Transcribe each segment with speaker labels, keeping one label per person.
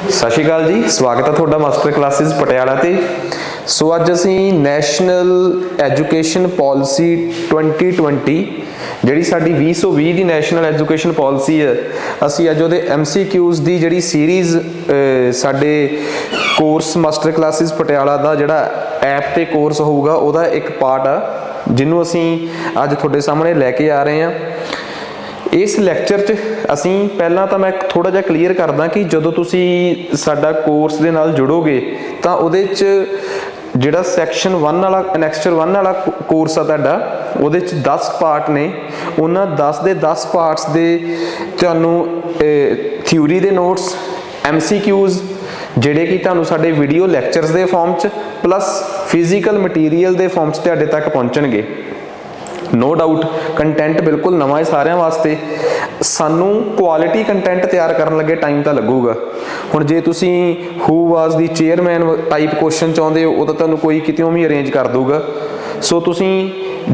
Speaker 1: ਸਤਿ ਸ਼੍ਰੀ ਅਕਾਲ ਜੀ, ਸਵਾਗਤ ਹੈ ਤੁਹਾਡਾ ਮਾਸਟਰ ਕਲਾਸਿਸ ਪਟਿਆਲਾ ਤੇ। ਸੋ ਅੱਜ ਅਸੀਂ ਨੈਸ਼ਨਲ ਐਜੂਕੇਸ਼ਨ ਪਾਲਿਸੀ 2020 ਜਿਹੜੀ ਸਾਡੀ 2020 ਦੀ ਨੈਸ਼ਨਲ ਐਜੂਕੇਸ਼ਨ ਪਾਲਿਸੀ ਹੈ, ਅਸੀਂ ਅੱਜ ਉਹਦੇ MCQs ਦੀ ਜਿਹੜੀ ਸੀਰੀਜ਼ ਸਾਡੇ ਕੋਰਸ ਮਾਸਟਰ ਕਲਾਸਿਸ ਪਟਿਆਲਾ ਦਾ ਜਿਹੜਾ ਐਪ ਤੇ ਕੋਰਸ ਹੋਊਗਾ ਉਹਦਾ ਇੱਕ ਪਾਰਟ ਆ, ਜਿਹਨੂੰ ਅਸੀਂ ਅੱਜ ਤੁਹਾਡੇ ਸਾਹਮਣੇ ਲੈ ਕੇ ਆ ਰਹੇ ਹਾਂ। इस लैक्चर च असी पहला तो मैं थोड़ा जिहा क्लीयर करदा कि जदों तुसी साडा कोर्स दे नाल जुड़ोगे तो उहदे च जिहड़ा सैक्शन 1 वाला एनेक्सचर 1 वाला कोर्स आ तुहाडा उहदे च 10 पार्ट ने। उन्हां 10 दे 10 पार्ट्स दे तुहानूं थ्योरी दे नोट्स MCQs ਜਿਹੜੇ कि ਤੁਹਾਨੂੰ ਸਾਡੇ ਵੀਡੀਓ ਲੈਕਚਰਸ ਦੇ ਫਾਰਮ 'ਚ ਪਲੱਸ ਫਿਜ਼ੀਕਲ ਮਟੀਰੀਅਲ ਦੇ ਫਾਰਮ 'ਚ ਤੁਹਾਡੇ ਤੱਕ ਪਹੁੰਚਣਗੇ। नो डाउट कंटेंट बिल्कुल नवा है सारिਆਂ वास्ते। सानू क्वालिटी कंटेंट तैयार करन लगे टाइम तो लगूगा। हुण जे तुसी who was the chairman type question चाहुंदे हो तो तुहानू कोई कितों भी अरेंज कर दूगा। सो तुसी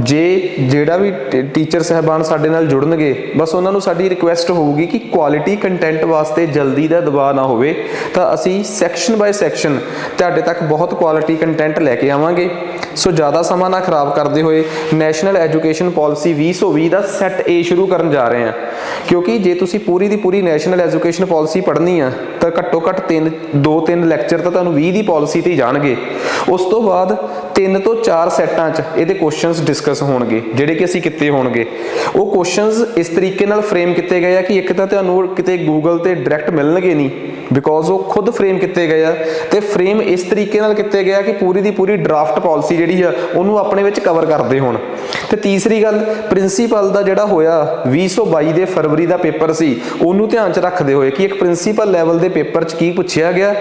Speaker 1: जे ਜਿਹੜਾ ਵੀ ਟੀਚਰ ਸਾਹਿਬਾਨ ਸਾਡੇ ਨਾਲ ਜੁੜਨਗੇ ਬਸ ਉਹਨਾਂ ਨੂੰ ਸਾਡੀ ਰਿਕੁਐਸਟ ਹੋਊਗੀ ਕਿ ਕੁਆਲਿਟੀ ਕੰਟੈਂਟ ਵਾਸਤੇ ਜਲਦੀ ਦਾ ਦਬਾਅ ਨਾ ਹੋਵੇ, ਤਾਂ ਅਸੀਂ ਸੈਕਸ਼ਨ ਬਾਏ ਸੈਕਸ਼ਨ ਤੁਹਾਡੇ ਤੱਕ ਬਹੁਤ ਕੁਆਲਿਟੀ ਕੰਟੈਂਟ ਲੈ ਕੇ ਆਵਾਂਗੇ। ਸੋ ਜ਼ਿਆਦਾ ਸਮਾਂ ਨਾ ਖਰਾਬ ਕਰਦੇ ਹੋਏ national education policy 2020 the set A ਸ਼ੁਰੂ ਕਰਨ ਜਾ ਰਹੇ ਹਾਂ, ਕਿਉਂਕਿ ਜੇ ਤੁਸੀਂ ਪੂਰੀ ਦੀ ਪੂਰੀ ਨੈਸ਼ਨਲ ਐਜੂਕੇਸ਼ਨ ਪਾਲਿਸੀ ਪੜ੍ਹਨੀ ਆ ਤਾਂ ਘੱਟੋ ਘੱਟ 2-3 ਲੈਕਚਰ ਤਾਂ ਤੁਹਾਨੂੰ 20 ਦੀ ਪਾਲਿਸੀ ਤੇ ਹੀ ਜਾਣਗੇ। ਉਸ ਤੋਂ ਬਾਅਦ 3 ਤੋਂ 4 ਸੈੱਟਾਂ 'ਚ ਇਹਦੇ ਕੁਐਸਚਨਸ ਡਿਸਕਸ ਹੋਣਗੇ ਜਿਹੜੇ ਕਿ ਅਸੀਂ ਕੀਤੇ ਹੋਣਗੇ। ਉਹ ਕੁਐਸਚਨਸ ਇਸ ਤਰੀਕੇ ਨਾਲ ਫਰੇਮ ਕੀਤੇ ਗਏ ਆ ਕਿ ਇੱਕ ਤਾਂ ਤੁਹਾਨੂੰ ਕਿਤੇ ਗੂਗਲ ਤੇ ਡਾਇਰੈਕਟ ਮਿਲਣਗੇ ਨਹੀਂ, ਬਿਕੋਜ਼ ਉਹ ਖੁਦ ਫਰੇਮ ਕੀਤੇ ਗਏ ਆ, ਤੇ ਫਰੇਮ ਇਸ ਤਰੀਕੇ ਨਾਲ ਕੀਤੇ ਗਏ ਆ ਕਿ ਪੂਰੀ ਦੀ ਪੂਰੀ ਡਰਾਫਟ ਪਾਲਿਸੀ ਜਿਹੜੀ ਆ ਉਹਨੂੰ ਆਪਣੇ ਵਿੱਚ ਕਵਰ ਕਰਦੇ ਹੋਣ। ਤੇ ਤੀਸਰੀ ਗੱਲ, ਪ੍ਰਿੰਸੀਪਲ ਦਾ ਜਿਹੜਾ ਹੋਇਆ 2022 ਦੇ ਫਰਵਰੀ ਦਾ ਪੇਪਰ ਸੀ, ਉਹਨੂੰ ਧਿਆਨ 'ਚ ਰੱਖਦੇ ਹੋਏ ਕਿ ਇੱਕ ਪ੍ਰਿੰਸੀਪਲ ਲੈਵਲ ਦੇ ਪੇਪਰ 'ਚ ਕੀ ਪੁੱਛਿਆ ਗਿਆ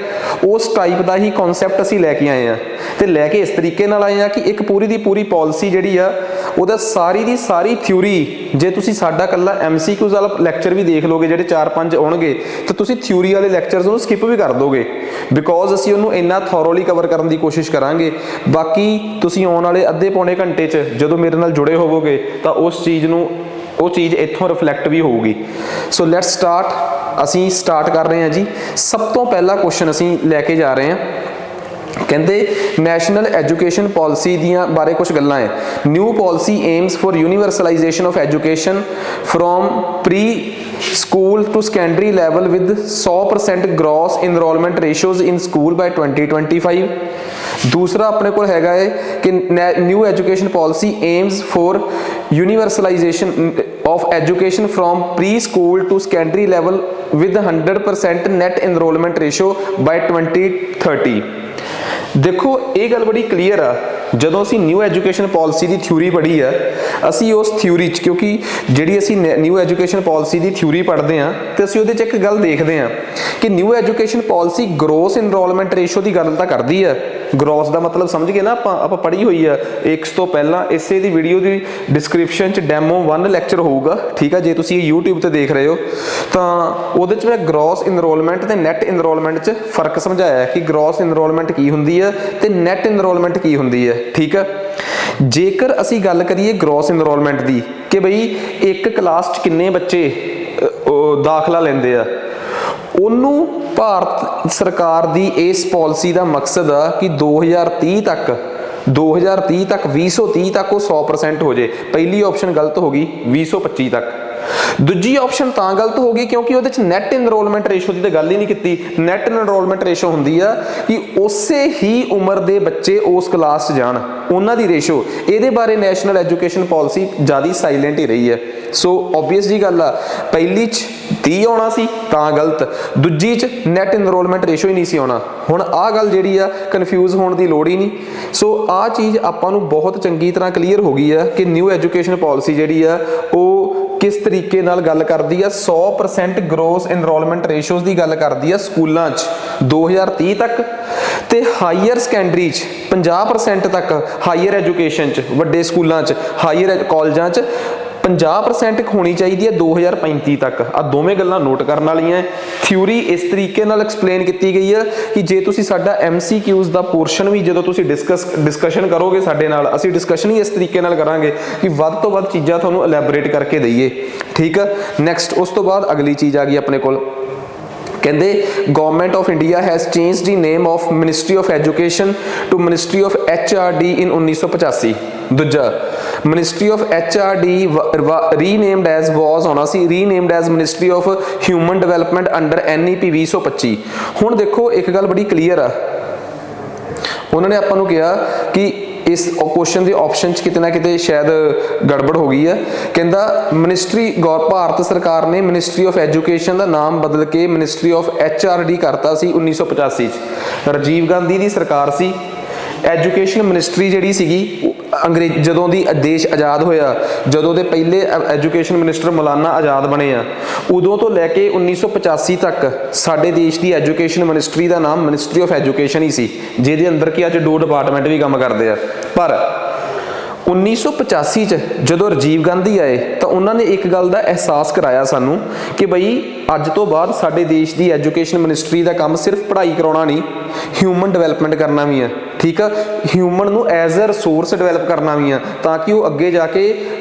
Speaker 1: ਉਸ ਟਾਈਪ ਦਾ ਹੀ ਕਨਸੈਪਟ ਅਸੀਂ ਲੈ ਕੇ ਆਏ ਆ। ਤੇ ਲੈ ਕੇ ਇਸ ਤਰੀਕੇ ਨਾਲ ਆਏ ਆ ਕਿ ਇੱਕ ਪੂਰੀ ਦੀ ਪੂਰੀ ਪਾਲਿਸੀ ਜਿਹੜੀ ਆ ਉਹਦਾ ਸਾਰੀ ਦੀ ਸਾਰੀ ਥਿਊਰੀ, ਜੇ ਤੁਸੀਂ ਸਾਡਾ ਕੱਲਾ MCQs ਵਾਲਾ ਲੈਕਚਰ ਵੀ ਦੇਖ ਲੋਗੇ ਜਿਹੜੇ 4-5 ਆਉਣਗੇ ਤਾਂ ਤੁਸੀਂ ਥਿਊਰੀ ਵਾਲੇ ਲੈਕਚਰਸ ਨੂੰ ਸਕਿਪ ਵੀ ਕਰ ਦੋਗੇ, ਬਿਕੋਜ਼ ਅਸੀਂ ਉਹਨੂੰ ਇੰਨਾ ਥੋਰੋਲੀ ਕਵਰ ਕਰਨ ਦੀ ਕੋਸ਼ਿਸ਼ ਕਰਾਂਗੇ। ਬਾਕੀ ਤੁਸੀਂ ਆਉਣ ਵਾਲੇ ਅੱਧੇ ਪੌਣੇ ਘੰਟੇ 'ਚ ਜਦੋਂ ਮੇਰੇ ਨਾਲ ਜੁੜੇ ਹੋਵੋਗੇ ਤਾਂ ਉਹ ਚੀਜ਼ ਇੱਥੋਂ ਰਿਫਲੈਕਟ ਵੀ ਹੋਊਗੀ। So let's start. ਅਸੀਂ ਸਟਾਰਟ ਕਰ ਰਹੇ ਹਾਂ ਜੀ। ਸਭ ਤੋਂ ਪਹਿਲਾ ਕੁਐਸਚਨ ਅਸੀਂ ਲੈ ਕੇ ਜਾ ਰਹੇ ਹਾਂ। ਕਹਿੰਦੇ ਨੈਸ਼ਨਲ ਐਜੂਕੇਸ਼ਨ ਪਾਲਿਸੀ ਦੀਆਂ ਬਾਰੇ ਕੁਝ ਗੱਲਾਂ ਹੈ। New policy aims for universalisation of education from pre school to secondary level with 100% gross enrolment ratios in school by 2025। दूसरा अपने को हैगा है कि new education policy aims for universalisation of education from pre school to secondary level with 100% net enrolment ratio by 2030। देखो ये गल बड़ी क्लीयर आ। ਜਦੋਂ ਅਸੀਂ ਨਿਊ ਐਜੂਕੇਸ਼ਨ ਪਾਲਿਸੀ ਦੀ ਥਿਊਰੀ ਪੜ੍ਹੀ ਆ, ਅਸੀਂ ਉਸ ਥਿਊਰੀ 'ਚ ਕਿਉਂਕਿ ਜਿਹੜੀ ਅਸੀਂ ਨਿਊ ਐਜੂਕੇਸ਼ਨ ਪਾਲਿਸੀ ਦੀ ਥਿਊਰੀ ਪੜ੍ਹਦੇ ਹਾਂ ਤੇ ਅਸੀਂ ਉਹਦੇ 'ਚ ਇੱਕ ਗੱਲ ਦੇਖਦੇ ਹਾਂ ਕਿ new education policy gross enrolment ratio ਦੀ ਗੱਲ ਤਾਂ ਕਰਦੀ ਆ। ਗ੍ਰੋਸ ਦਾ ਮਤਲਬ ਸਮਝ ਗਏ ਨਾ ਆਪਾਂ ਪੜ੍ਹੀ ਹੋਈ ਆ। ਇਸ ਤੋਂ ਪਹਿਲਾਂ ਇਸੇ ਦੀ ਵੀਡੀਓ ਦੀ ਡਿਸਕ੍ਰਿਪਸ਼ਨ 'ਚ ਡੈਮੋ 1 ਲੈਕਚਰ ਹੋਊਗਾ, ਠੀਕ ਆ। ਜੇ ਤੁਸੀਂ ਇਹ YouTube ਤੇ ਦੇਖ ਰਹੇ ਹੋ ਤਾਂ ਉਹਦੇ 'ਚ ਮੈਂ ਗ੍ਰੋਸ ਇਨਰੋਲਮੈਂਟ ਤੇ ਨੈਟ ਇਨਰੋਲਮੈਂਟ 'ਚ ਫਰਕ ਸਮਝਾਇਆ ਕਿ ਗ੍ਰੋਸ ਇਨਰੋਲਮੈਂਟ ਕੀ ਹੁੰਦੀ ਆ ਤੇ ਨੈਟ ਇਨਰੋਲਮੈਂਟ ਕੀ ਹੁੰਦੀ ਹੈ, ਠੀਕ ਆ। ਜੇਕਰ ਅਸੀਂ ਗੱਲ ਕਰੀਏ ਗ੍ਰੋਸ ਇਨਰੋਲਮੈਂਟ ਦੀ ਕਿ ਬਈ ਇੱਕ ਕਲਾਸ 'ਚ ਕਿੰਨੇ ਬੱਚੇ ਦਾਖਲਾ ਲੈਂਦੇ ਆ, ਉਹਨੂੰ ਭਾਰਤ ਸਰਕਾਰ ਦੀ ਇਸ ਪਾਲਿਸੀ ਦਾ ਮਕਸਦ ਆ ਕਿ 2030 ਤੱਕ 2030 ਤੱਕ ਉਹ 100% ਹੋ ਜੇ। ਪਹਿਲੀ ਆਪਸ਼ਨ ਗਲਤ ਹੋ ਗਈ, 2025 ਤੱਕ। ਦੂਜੀ ਆਪਸ਼ਨ ਤਾਂ ਗਲਤ ਹੋ ਗਈ ਕਿਉਂਕਿ ਉਹਦੇ 'ਚ ਨੈਟ ਇਨਰੋਲਮੈਂਟ ਰੇਸ਼ੋ ਦੀ ਤਾਂ ਗੱਲ ਹੀ ਨਹੀਂ ਕੀਤੀ। ਨੈਟ ਇਨਰੋਲਮੈਂਟ ਰੇਸ਼ੋ ਹੁੰਦੀ ਆ ਕਿ ਉਸੇ ਹੀ ਉਮਰ ਦੇ ਬੱਚੇ ਉਸ ਕਲਾਸ 'ਚ ਜਾਣ, ਉਹਨਾਂ ਦੀ ਰੇਸ਼ੋ। ਇਹਦੇ ਬਾਰੇ ਨੈਸ਼ਨਲ ਐਜੂਕੇਸ਼ਨ ਪਾਲਿਸੀ ਜ਼ਿਆਦਾ ਸਾਇਲੈਂਟ ਹੀ ਰਹੀ ਹੈ। ਸੋ ਓਬਵੀਅਸ ਜੀ ਗੱਲ ਆ, ਪਹਿਲੀ 'ਚ 30 ਆਉਣਾ ਸੀ ਤਾਂ ਗਲਤ, ਦੂਜੀ 'ਚ ਨੈਟ ਇਨਰੋਲਮੈਂਟ ਰੇਸ਼ੋ ਹੀ ਨਹੀਂ ਸੀ ਆਉਣਾ। ਹੁਣ ਆਹ ਗੱਲ ਜਿਹੜੀ ਆ ਕਨਫਿਊਜ਼ ਹੋਣ ਦੀ ਲੋੜ ਹੀ ਨਹੀਂ। ਸੋ ਆਹ ਚੀਜ਼ ਆਪਾਂ ਨੂੰ ਬਹੁਤ ਚੰਗੀ ਤਰ੍ਹਾਂ ਕਲੀਅਰ ਹੋ ਗਈ ਆ ਕਿ ਨਿਊ ਐਜੂਕੇਸ਼ਨ ਪਾਲਿਸੀ ਜਿਹੜੀ ਆ ਉਹ ਕਿਸ ਤਰੀਕੇ ਨਾਲ ਗੱਲ ਕਰਦੀ ਆ। 100% ਗ੍ਰੋਸ ਇਨਰੋਲਮੈਂਟ ਰੇਸ਼ੋਜ਼ ਦੀ ਗੱਲ ਕਰਦੀ ਆ ਸਕੂਲਾਂ 'ਚ 2030 ਤੱਕ, ਤੇ ਹਾਈਅਰ ਸੈਕੰਡਰੀ 'ਚ 50% ਤੱਕ, ਹਾਈਅਰ ਐਜੂਕੇਸ਼ਨ 'ਚ ਵੱਡੇ ਸਕੂਲਾਂ 'ਚ, ਹਾਈਅਰ ਕਾਲਜਾਂ 'ਚ 50% ਹੋਣੀ ਚਾਹੀਦੀ ਹੈ 2035 ਤੱਕ। ਆ ਦੋਵੇਂ ਗੱਲਾਂ ਨੋਟ ਕਰਨ ਵਾਲੀਆਂ। ਥਿਊਰੀ ਇਸ ਤਰੀਕੇ ਨਾਲ ਐਕਸਪਲੇਨ ਕੀਤੀ ਗਈ ਹੈ ਕਿ ਜੇ ਤੁਸੀਂ ਸਾਡਾ MCQs ਦਾ ਪੋਰਸ਼ਨ ਵੀ ਜਦੋਂ ਤੁਸੀਂ ਡਿਸਕਸ਼ਨ ਕਰੋਗੇ ਸਾਡੇ ਨਾਲ, ਅਸੀਂ ਡਿਸਕਸ਼ਨ ਹੀ ਇਸ ਤਰੀਕੇ ਨਾਲ ਕਰਾਂਗੇ ਕਿ ਵੱਧ ਤੋਂ ਵੱਧ ਚੀਜ਼ਾਂ ਤੁਹਾਨੂੰ ਇਲੈਬੋਰੇਟ ਕਰਕੇ ਦਈਏ, ਠੀਕ ਹੈ। ਨੈਕਸਟ ਉਸ ਤੋਂ ਬਾਅਦ ਅਗਲੀ ਚੀਜ਼ ਆ ਗਈ ਆਪਣੇ ਕੋਲ ਕਹਿੰਦੇ government of India has changed the name of ministry of education to ministry of HRD in 1985। ਦੂਜਾ ministry of HRD renamed as was ਹੋਣਾ ਸੀ renamed as ministry of human development under NEP 2025। ਹੁਣ ਦੇਖੋ ਇੱਕ ਗੱਲ ਬੜੀ ਕਲੀਅਰ ਆ, ਉਹਨਾਂ ਨੇ ਆਪਾਂ ਨੂੰ ਕਿਹਾ ਕਿ ਇਸ ਕੁਐਸਚਨ ਦੇ ਆਪਸ਼ਨ 'ਚ ਕਿਤੇ ਨਾ ਕਿਤੇ ਸ਼ਾਇਦ ਗੜਬੜ ਹੋ ਗਈ ਹੈ। ਕਹਿੰਦਾ ਮਿਨਿਸਟਰੀ ਭਾਰਤ ਸਰਕਾਰ ਨੇ ਮਿਨਿਸਟਰੀ ਆਫ ਐਜੂਕੇਸ਼ਨ ਦਾ ਨਾਮ ਬਦਲ ਕੇ ਮਿਨਿਸਟਰੀ ਆਫ HRD ਕਰਤਾ ਸੀ 1985 'ਚ। ਰਾਜੀਵ ਗਾਂਧੀ ਦੀ ਸਰਕਾਰ ਸੀ। ਐਜੂਕੇਸ਼ਨ ਮਿਨਿਸਟਰੀ ਜਿਹੜੀ ਸੀਗੀ ਅੰਗਰੇਜ਼ ਜਦੋਂ ਦੀ ਦੇਸ਼ ਆਜ਼ਾਦ ਹੋਇਆ, ਜਦੋਂ ਦੇ ਪਹਿਲੇ ਐਜੂਕੇਸ਼ਨ ਮਿਨਿਸਟਰ ਮੌਲਾਨਾ ਆਜ਼ਾਦ ਬਣੇ ਆ, ਉਦੋਂ ਤੋਂ ਲੈ ਕੇ 1985 ਤੱਕ ਸਾਡੇ ਦੇਸ਼ ਦੀ ਐਜੂਕੇਸ਼ਨ ਮਿਨਿਸਟਰੀ ਦਾ ਨਾਮ ਮਿਨਿਸਟਰੀ ਆਫ ਐਜੂਕੇਸ਼ਨ ਹੀ ਸੀ, ਜਿਹਦੇ ਅੰਦਰ ਕਿ ਅੱਜ 2 ਡਿਪਾਰਟਮੈਂਟ ਵੀ ਕੰਮ ਕਰਦੇ ਆ। ਪਰ 1985 'ਚ ਜਦੋਂ ਰਾਜੀਵ ਗਾਂਧੀ ਆਏ ਤਾਂ ਉਹਨਾਂ ਨੇ ਇੱਕ ਗੱਲ ਦਾ ਅਹਿਸਾਸ ਕਰਾਇਆ ਸਾਨੂੰ ਕਿ ਬਈ ਅੱਜ ਤੋਂ ਬਾਅਦ ਸਾਡੇ ਦੇਸ਼ ਦੀ ਐਜੂਕੇਸ਼ਨ ਮਿਨਿਸਟਰੀ ਦਾ ਕੰਮ ਸਿਰਫ ਪੜ੍ਹਾਈ ਕਰਾਉਣਾ ਨਹੀਂ, ਹਿਊਮਨ ਡਿਵੈਲਪਮੈਂਟ ਕਰਨਾ ਵੀ ਆ। ਠੀਕ ਆ, ਹਿਊਮਨ ਨੂੰ ਐਜ਼ ਅ ਰਿਸੋਰਸ ਡਿਵੈਲਪ ਕਰਨਾ ਵੀ ਆ ਤਾਂ ਕਿ ਉਹ ਅੱਗੇ ਜਾ ਕੇ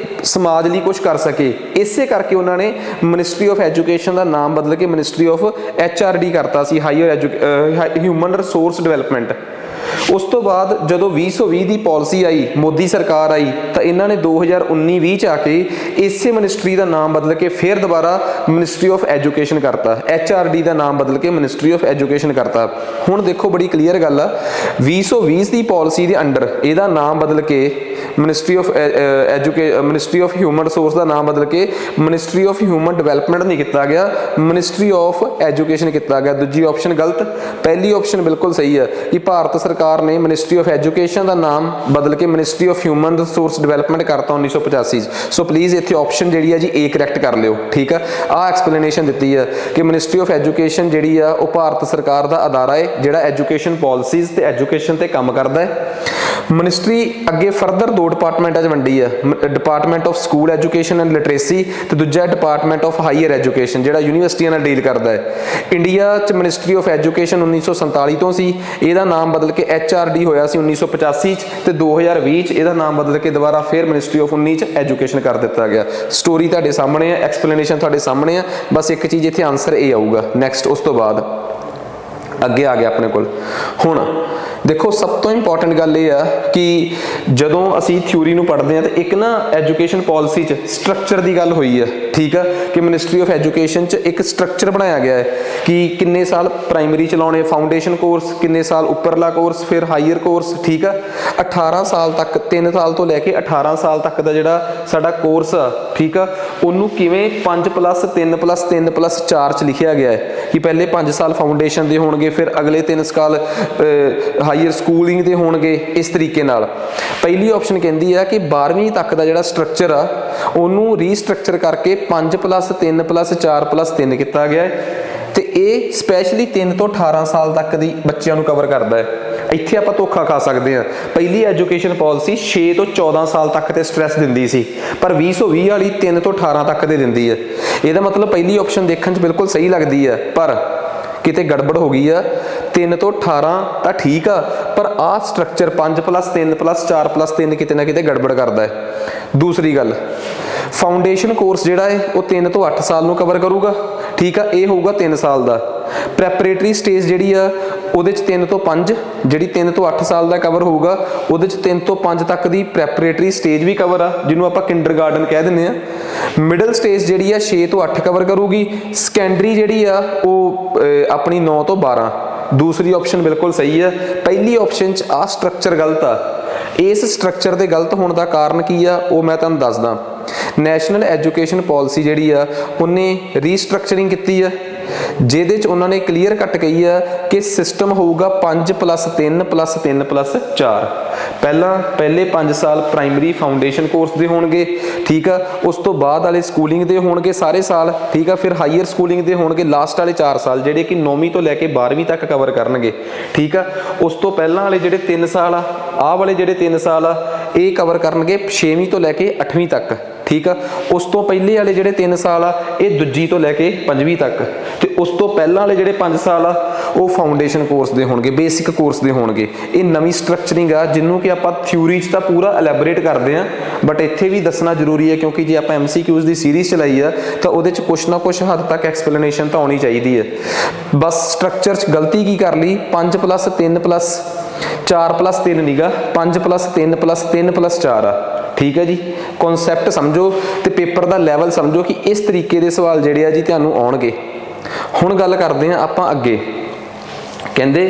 Speaker 1: ਸਮਾਜ ਲਈ ਕੁਝ ਕਰ ਸਕੇ। ਇਸੇ ਕਰਕੇ ਉਹਨਾਂ ਨੇ ਮਿਨਿਸਟਰੀ ਆਫ ਐਜੂਕੇਸ਼ਨ ਦਾ ਨਾਮ ਬਦਲ ਕੇ ਮਿਨਿਸਟਰੀ ਆਫ HRD ਕਰਤਾ ਸੀ, ਹਿਊਮਨ ਰਿਸੋਰਸ ਡਿਵੈਲਪਮੈਂਟ। ਉਸ ਤੋਂ ਬਾਅਦ ਜਦੋਂ 2020 ਦੀ ਪਾਲਿਸੀ ਆਈ, ਮੋਦੀ ਸਰਕਾਰ ਆਈ, ਤਾਂ ਇਹਨਾਂ ਨੇ 2019-20 ਚ ਆ ਕੇ ਇਸੇ ਮਿਨਿਸਟਰੀ ਦਾ ਨਾਮ ਬਦਲ ਕੇ ਫਿਰ ਦੁਬਾਰਾ ਮਿਨਿਸਟਰੀ ਆਫ ਐਜੂਕੇਸ਼ਨ ਕਰਤਾ, HRD ਦਾ ਨਾਮ ਬਦਲ ਕੇ ਮਿਨਿਸਟਰੀ ਆਫ ਐਜੂਕੇਸ਼ਨ ਕਰਤਾ। ਹੁਣ ਦੇਖੋ ਬੜੀ ਕਲੀਅਰ ਗੱਲ ਆ, 2020 ਦੀ ਪਾਲਿਸੀ ਦੇ ਅੰਡਰ ਇਹਦਾ ਨਾਮ ਬਦਲ ਕੇ ਮਿਨਿਸਟਰੀ ਆਫ ਹਿਊਮਨ ਰਿਸੋਰਸ ਦਾ ਨਾਮ ਬਦਲ ਕੇ ਮਿਨਿਸਟਰੀ ਆਫ ਹਿਊਮਨ ਡਿਵੈਲਪਮੈਂਟ ਨਹੀਂ ਕੀਤਾ ਗਿਆ, ਮਿਨਿਸਟਰੀ ਆਫ ਐਜੂਕੇਸ਼ਨ ਕੀਤਾ ਗਿਆ। ਦੂਜੀ ਆਪਸ਼ਨ ਗਲਤ, ਪਹਿਲੀ ਆਪਸ਼ਨ ਬਿਲਕੁਲ ਸਹੀ ਹੈ ਕਿ ਭਾਰਤ ਸਰਕਾਰ ਨੇ ਮਿਨਿਸਟਰੀ ਆਫ ਐਜੂਕੇਸ਼ਨ ਦਾ ਨਾਮ ਬਦਲ ਕੇ ministry of human resource development ਕਰਤਾ 1985 ਚ। ਸੋ ਪਲੀਜ਼ ਇੱਥੇ ਆਪਸ਼ਨ ਜਿਹੜੀ ਹੈ ਜੀ A ਕਰੈਕਟ ਕਰ ਲਿਓ। ਠੀਕ ਆ, ਆਹ ਐਕਸਪਲੇਨੇਸ਼ਨ ਦਿੱਤੀ ਹੈ ਕਿ ਮਿਨਿਸਟਰੀ ਆਫ ਐਜੂਕੇਸ਼ਨ ਜਿਹੜੀ ਆ ਉਹ ਭਾਰਤ ਸਰਕਾਰ ਦਾ ਅਦਾਰਾ ਹੈ ਜਿਹੜਾ ਐਜੂਕੇਸ਼ਨ ਪਾਲਿਸੀਜ਼ ਤੇ ਐਜੂਕੇਸ਼ਨ ਤੇ ਕੰਮ ਕਰਦਾ ਹੈ। ਮਿਨਿਸਟਰੀ ਅੱਗੇ ਫਰਦਰ 2 ਡਿਪਾਰਟਮੈਂਟਾਂ 'ਚ ਵੰਡੀ ਆ, department of school education and literacy ਤੇ ਦੂਜਾ ਡਿਪਾਰਟਮੈਂਟ ਆਫ ਹਾਇਰ ਐਜੂਕੇਸ਼ਨ ਜਿਹੜਾ ਯੂਨੀਵਰਸਿਟੀਆਂ ਨਾਲ ਡੀਲ ਕਰਦਾ ਹੈ। ਇੰਡੀਆ 'ਚ ਮਿਨਿਸਟਰੀ ਆਫ ਐਜੂਕੇਸ਼ਨ 1947 ਤੋਂ ਸੀ, ਇਹਦਾ ਨਾਮ ਬਦਲ ਕੇ HRD ਹੋਇਆ ਸੀ 1985 'ਚ ਤੇ 2020 'ਚ ਇਹਦਾ ਨਾਮ ਬਦਲ ਕੇ ਦੁਬਾਰਾ ਫਿਰ ਮਿਨਿਸਟਰੀ ਆਫ 19 'ਚ ਐਜੂਕੇਸ਼ਨ ਕਰ ਦਿੱਤਾ ਗਿਆ। ਸਟੋਰੀ ਤੁਹਾਡੇ ਸਾਹਮਣੇ ਹੈ, ਐਕਸਪਲੇਨੇਸ਼ਨ ਤੁਹਾਡੇ ਸਾਹਮਣੇ ਹੈ, ਬਸ ਇੱਕ ਚੀਜ਼ ਇੱਥੇ ਆਨਸਰ ਇਹ ਆਊਗਾ। ਨੈਕਸਟ ਉਸ ਤੋਂ ਬਾਅਦ ਅੱਗੇ ਆ ਗਿਆ ਆਪਣੇ ਕੋਲ। ਹੁਣ ਦੇਖੋ ਸਭ ਤੋਂ ਇੰਪੋਰਟੈਂਟ ਗੱਲ ਇਹ ਆ ਕਿ ਜਦੋਂ ਅਸੀਂ ਥਿਊਰੀ ਨੂੰ ਪੜ੍ਹਦੇ ਆ ਤਾਂ ਇੱਕ ਨਾ ਐਜੂਕੇਸ਼ਨ ਪਾਲਿਸੀ 'ਚ ਸਟਰਕਚਰ ਦੀ ਗੱਲ ਹੋਈ ਆ। ਠੀਕ ਆ, ਕਿ ਮਿਨਿਸਟਰੀ ਆਫ ਐਜੂਕੇਸ਼ਨ 'ਚ ਇੱਕ ਸਟਰਕਚਰ ਬਣਾਇਆ ਗਿਆ ਹੈ ਕਿ ਕਿੰਨੇ ਸਾਲ ਪ੍ਰਾਇਮਰੀ ਚਲਾਉਣੇ, ਫਾਊਂਡੇਸ਼ਨ ਕੋਰਸ, ਕਿੰਨੇ ਸਾਲ ਉੱਪਰਲਾ ਕੋਰਸ, ਫਿਰ ਹਾਇਰ ਕੋਰਸ। ਠੀਕ ਆ, 18 ਸਾਲ ਤੱਕ, 3 ਸਾਲ ਤੋਂ ਲੈ ਕੇ 18 ਸਾਲ ਤੱਕ ਦਾ ਜਿਹੜਾ ਸਾਡਾ ਕੋਰਸ ਆ, ਠੀਕ ਆ, ਉਹਨੂੰ ਕਿਵੇਂ 5+3+3+4 'ਚ ਲਿਖਿਆ ਗਿਆ ਹੈ ਕਿ ਪਹਿਲੇ 5 ਸਾਲ ਫਾਊਂਡੇਸ਼ਨ ਦੇ ਹੋਣਗੇ, ਫਿਰ ਅਗਲੇ 3 ਸਾਲ ਹਾਇਰ ਸਕੂਲਿੰਗ ਦੇ ਹੋਣਗੇ। ਇਸ ਤਰੀਕੇ ਨਾਲ ਪਹਿਲੀ ਆਪਸ਼ਨ ਕਹਿੰਦੀ ਆ ਕਿ 12ਵੀਂ ਤੱਕ ਦਾ ਜਿਹੜਾ ਸਟਰਕਚਰ ਆ ਉਹਨੂੰ ਰੀਸਟਰਕਚਰ ਕਰਕੇ 5+3+4+3 ਕੀਤਾ ਗਿਆ ਹੈ ਤੇ ਇਹ ਸਪੈਸ਼ਲੀ 3 ਤੋਂ 18 ਸਾਲ ਤੱਕ ਦੀ ਬੱਚਿਆਂ ਨੂੰ ਕਵਰ ਕਰਦਾ ਹੈ। ਇੱਥੇ ਆਪਾਂ ਧੋਖਾ ਖਾ ਸਕਦੇ ਹਾਂ, ਪਹਿਲੀ ਐਜੂਕੇਸ਼ਨ ਪਾਲਿਸੀ 6 ਤੋਂ 14 ਸਾਲ ਤੱਕ ਤੇ ਸਟ੍ਰੈਸ ਦਿੰਦੀ ਸੀ, ਪਰ 2020 ਵਾਲੀ 3 ਤੋਂ 18 ਤੱਕ ਦੇ ਦਿੰਦੀ ਹੈ। ਇਹਦਾ ਮਤਲਬ ਪਹਿਲੀ ਆਪਸ਼ਨ ਦੇਖਣ 'ਚ ਬਿਲਕੁਲ ਸਹੀ ਲੱਗਦੀ ਹੈ, ਪਰ ਕਿਤੇ ਗੜਬੜ ਹੋ ਗਈ ਆ। 3 ਤੋਂ 18 ਤਾਂ ਠੀਕ ਆ, ਪਰ ਆਹ ਸਟਰਕਚਰ 5+3+4+3 ਕਿਤੇ ਨਾ ਕਿਤੇ ਗੜਬੜ ਕਰਦਾ ਹੈ। ਦੂਸਰੀ ਗੱਲ, ਫਾਊਂਡੇਸ਼ਨ ਕੋਰਸ ਜਿਹੜਾ ਹੈ ਉਹ 3 ਤੋਂ 8 ਸਾਲ ਨੂੰ ਕਵਰ ਕਰੂਗਾ। ਠੀਕ ਆ, ਇਹ ਹੋਊਗਾ 3 ਸਾਲ ਦਾ। ਪ੍ਰੈਪਰੇਟਰੀ ਸਟੇਜ ਜਿਹੜੀ ਆ ਉਹਦੇ 'ਚ 3 ਤੋਂ 5, ਜਿਹੜੀ 3 ਤੋਂ 8 ਸਾਲ ਦਾ ਕਵਰ ਹੋਊਗਾ ਉਹਦੇ 'ਚ 3 ਤੋਂ 5 ਤੱਕ ਦੀ ਪ੍ਰੈਪਰੇਟਰੀ ਸਟੇਜ ਵੀ ਕਵਰ ਆ, ਜਿਹਨੂੰ ਆਪਾਂ ਕਿੰਡਰਗਾਰਟਨ ਕਹਿ ਦਿੰਦੇ ਆ। ਮਿਡਲ ਸਟੇਜ ਜਿਹੜੀ ਆ 6 ਤੋਂ 8 ਕਵਰ ਕਰੂਗੀ। ਸੈਕੰਡਰੀ ਜਿਹੜੀ ਆ ਉਹ ਆਪਣੀ 9 ਤੋਂ 12। ਦੂਸਰੀ ਆਪਸ਼ਨ ਬਿਲਕੁਲ ਸਹੀ ਆ, ਪਹਿਲੀ ਆਪਸ਼ਨ 'ਚ ਆਹ ਸਟਰਕਚਰ ਗਲਤ ਆ। ਇਸ ਸਟਰਕਚਰ ਦੇ ਗਲਤ ਹੋਣ ਦਾ ਕਾਰਨ ਕੀ ਆ ਉਹ ਮੈਂ ਤੁਹਾਨੂੰ ਦੱਸਦਾ। ਨੈਸ਼ਨਲ ਐਜੂਕੇਸ਼ਨ ਪਾਲਿਸੀ ਜਿਹੜੀ ਆ ਉਹਨੇ ਰੀਸਟਰਕਚਰਿੰਗ ਕੀਤੀ ਆ, ਜਿਹਦੇ 'ਚ ਉਹਨਾਂ ਨੇ ਕਲੀਅਰ ਕੱਟ ਕਹੀ ਆ ਕਿ ਸਿਸਟਮ ਹੋਊਗਾ 5+3+3+4। ਪਹਿਲੇ 5 ਸਾਲ ਪ੍ਰਾਇਮਰੀ ਫਾਊਂਡੇਸ਼ਨ ਕੋਰਸ ਦੇ ਹੋਣਗੇ। ਠੀਕ ਆ, ਉਸ ਤੋਂ ਬਾਅਦ ਵਾਲੇ ਸਕੂਲਿੰਗ ਦੇ ਹੋਣਗੇ ਸਾਰੇ ਸਾਲ। ਠੀਕ ਆ, ਫਿਰ ਹਾਇਰ ਸਕੂਲਿੰਗ ਦੇ ਹੋਣਗੇ ਲਾਸਟ ਵਾਲੇ 4 ਸਾਲ ਜਿਹੜੇ ਕਿ 9ਵੀਂ ਤੋਂ ਲੈ ਕੇ 12ਵੀਂ ਤੱਕ ਕਵਰ ਕਰਨਗੇ। ਠੀਕ ਆ, ਉਸ ਤੋਂ ਪਹਿਲਾਂ ਵਾਲੇ ਜਿਹੜੇ 3 ਸਾਲ ਆ, ਆਹ ਵਾਲੇ ਜਿਹੜੇ 3 ਸਾਲ ਆ ਇਹ ਕਵਰ ਕਰਨਗੇ 6ਵੀਂ ਤੋਂ ਲੈ ਕੇ 8ਵੀਂ ਤੱਕ। ठीक है। उस तो पहले वाले जिहड़े 3 साल आ ये दूजी तो लैके 5वीं तक, ते उस तो पहलां वाले जिहड़े 5 साल आ वो फाउंडेशन कोर्स दे होणगे, बेसिक कोर्स दे होणगे। ये नवीं स्ट्रक्चरिंग आ जिन्हों कि आपां थ्योरी च तां पूरा एलैबोरेट करते हैं, बट इत्थे भी दसना जरूरी है क्योंकि जे आपां MCQs की सीरीज़ चलाई आ तो उहदे च कुछ ना कुछ हद तक एक्सप्लेनेशन तो आनी चाहिए है। बस स्ट्रक्चर च गलती की कर ली, 5 + 3 + 4 + 3 नीगा, 5 + 3 + 3 + 4 आ। ठीक है जी, कॉन्सैप्ट समझो तो पेपर का लैवल समझो कि इस तरीके के सवाल जिहड़े आ जी तुहानूं आउणगे। हुण गल करते हैं आपां अगे, कहंदे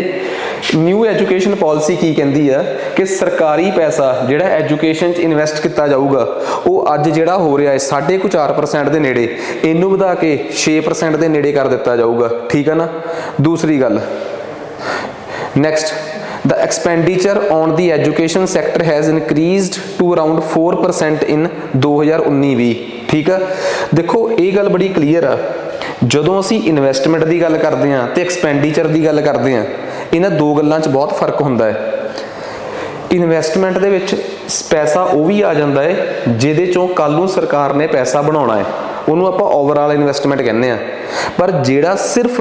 Speaker 1: न्यू एजुकेशन पॉलिसी की कहती है कि सरकारी पैसा जिहड़ा एजुकेशन च इन्वैसट किया जाऊगा वो अज जिहड़ा हो रहा है 4.5% के नेड़े, इनू वधा के 6% के नेड़े कर दिता जाऊगा। ठीक है ना। दूसरी गल next, the expenditure on the education sector has increased to around 4% in 2019-20। ठीक है, देखो ये गल बड़ी क्लीयर आ, जदों असी इन्वैसटमेंट की गल करते हैं तो एक्सपेंडिचर की गल करते हैं, इन्हां दो गल्लां च बहुत फर्क हुंदा है। इन्वैसटमेंट दे विच पैसा वो भी आ जाता है जिहदे चों कल नूं सरकार ने पैसा बनाउणा है, उहनूं आपां ओवरऑल इन्वैसटमेंट कहने आ। पर जिहड़ा सिर्फ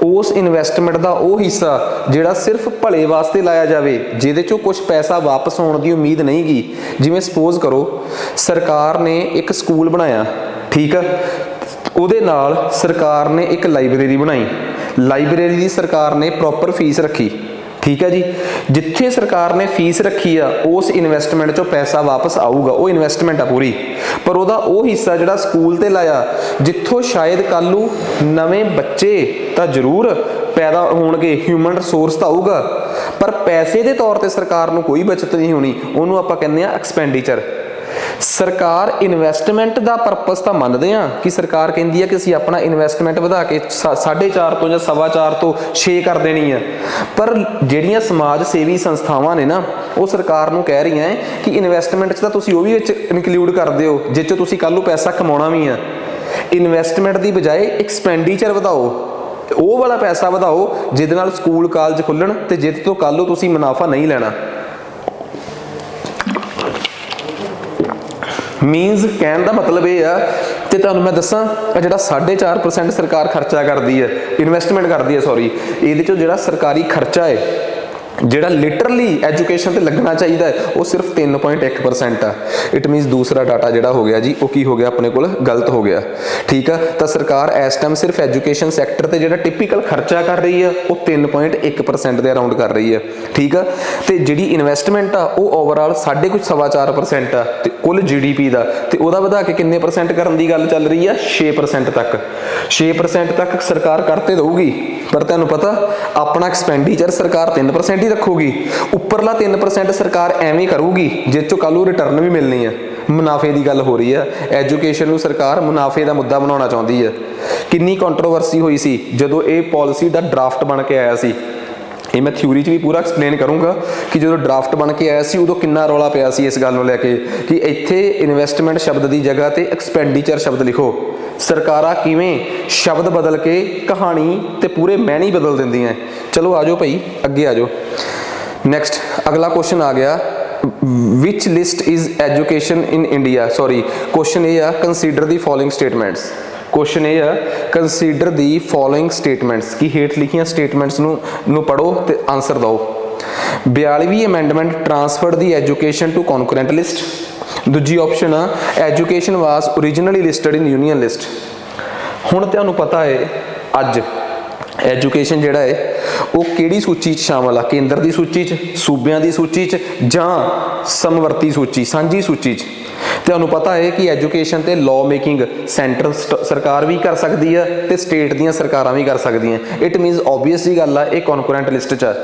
Speaker 1: उस इन्वैसटमेंट का वो हिस्सा जिहड़ा सिर्फ भले वास्ते लाया जाए, जिहदे चों कुछ पैसा वापस आउण दी उम्मीद नहीं गी, जिवें सपोज करो सरकार ने एक स्कूल बनाया, ठीक है, उहदे नाल सरकार ने एक लाइब्रेरी बनाई, लाइब्रेरी की सरकार ने प्रॉपर फीस रखी। ठीक है जी, जिथे सरकार ने फीस रखी आ उस इन्वैसटमेंट चो पैसा वापस आऊगा, वो इन्वैसटमेंट आ पूरी, पर वह वो हिस्सा जिहड़ा स्कूल ते लाया जिथों शायद कल नूं नवें बच्चे तो जरूर पैदा होणगे, ह्यूमन रिसोर्स तो आऊगा, पर पैसे के तौर पर सरकार नूं कोई बचत नहीं होनी, उहनूं आपां कहंदे आ एक्सपेंडिचर। सरकार इन्वैसटमेंट का परपस तो मानते हैं कि सरकार कहती है कि असीं अपना इन्वैसटमेंट वधा के 4.5 तो या 4.25 तो 6 कर देनी है, पर जिहड़ियां समाज सेवी संस्थावां ने ना वो सरकार नूं कह रही हैं कि इन्वैसटमेंट च तां तुसीं वो भी इनकलूड कर दिओ जिस च तुसीं कल नूं पैसा कमाउणा भी है। इन्वैसटमेंट की बजाय एक्सपेंडिचर वधाओ, वो वाला पैसा वधाओ जिहदे नाल स्कूल कालज खुल्लण ते जिहदे तों कल नूं तुसीं मुनाफा नहीं लेना। मीनस कहने का मतलब ये आ कि तुहानूं मैं दसां जिहड़ा 4.5% सरकार खर्चा करती है, इन्वैसटमेंट करती है, सॉरी, ये जिहड़ा सरकारी खर्चा है जिहड़ा लिटरली एजुकेशन ते लगना चाहिए है वो सिर्फ 3.1% आ। इट मीनस दूसरा डाटा जिहड़ा हो गया जी वो की हो गया अपने कोल गलत हो गया। ठीक है, तो सरकार इस टाइम सिर्फ एजुकेशन सैक्टर ते जिहड़ा टिपिकल खर्चा कर रही है वो 3.1% के अराउंड कर रही है। ठीक है, तो जिहड़ी इन्वैसटमेंट आ वो ओवरऑल 4.25% आ ते कुल GDP का, तो वह वधा के किन्ने परसेंट करने की गल चल रही है 6% तक। 6% तक सरकार करते दूगी, पर तुहानूं पता अपना एक्सपेंडिचर सरकार 3% ही रखूगी, उपरला 3% सरकार एवें करूगी जिस चों कल रिटर्न भी मिलनी है। मुनाफे की गल हो रही है, एजुकेशन नूं सरकार मुनाफे का मुद्दा बनाउणा चाहुंदी है। किन्नी कंट्रोवर्सी हुई सी जदों ये पॉलिसी का ड्राफ्ट बन के आया सी, ये मैं थ्योरी च भी पूरा एक्सप्लेन करूँगा कि जो ड्राफ्ट बन के आया सी उदों किन्ना रौला पिया सी इस गल नूं लैके कि इत्थे इन्वैसटमेंट शब्द की जगह ते एक्सपेंडिचर शब्द लिखो। सरकारां किवें शब्द बदल के कहानी ते पूरे मैनी बदल दिंदियां हैं। चलो आ जाओ भाई अगे आ जाओ। नैक्सट अगला क्वेश्चन आ गया, which list is education in India, sorry question ये आ consider the following statements. Question ये है कंसीडर दी फॉलोइंग स्टेटमेंट्स की हेठ लिखियां स्टेटमेंट्स नूं पढ़ो ते आंसर दो। 42वीं amendment transferred the education to concurrent list. दूजी ऑप्शन आ education was originally listed in union list. हुण तुहानूं पता है अज एजुकेशन जिहड़ा है वो किहड़ी सूची च शामिल आ, केंद्र की सूची च, सूबियां की सूची च जां समवर्ती सूची सांझी सूची च। तुहानूं पता है कि एजुकेशन ते लॉ मेकिंग सेंटर सरकार भी कर सकती है ते स्टेट दीयां सरकारां भी कर सकदियां। इट मीनस ऑबवियस जी गल आ ये कॉन्करेंट लिस्ट च।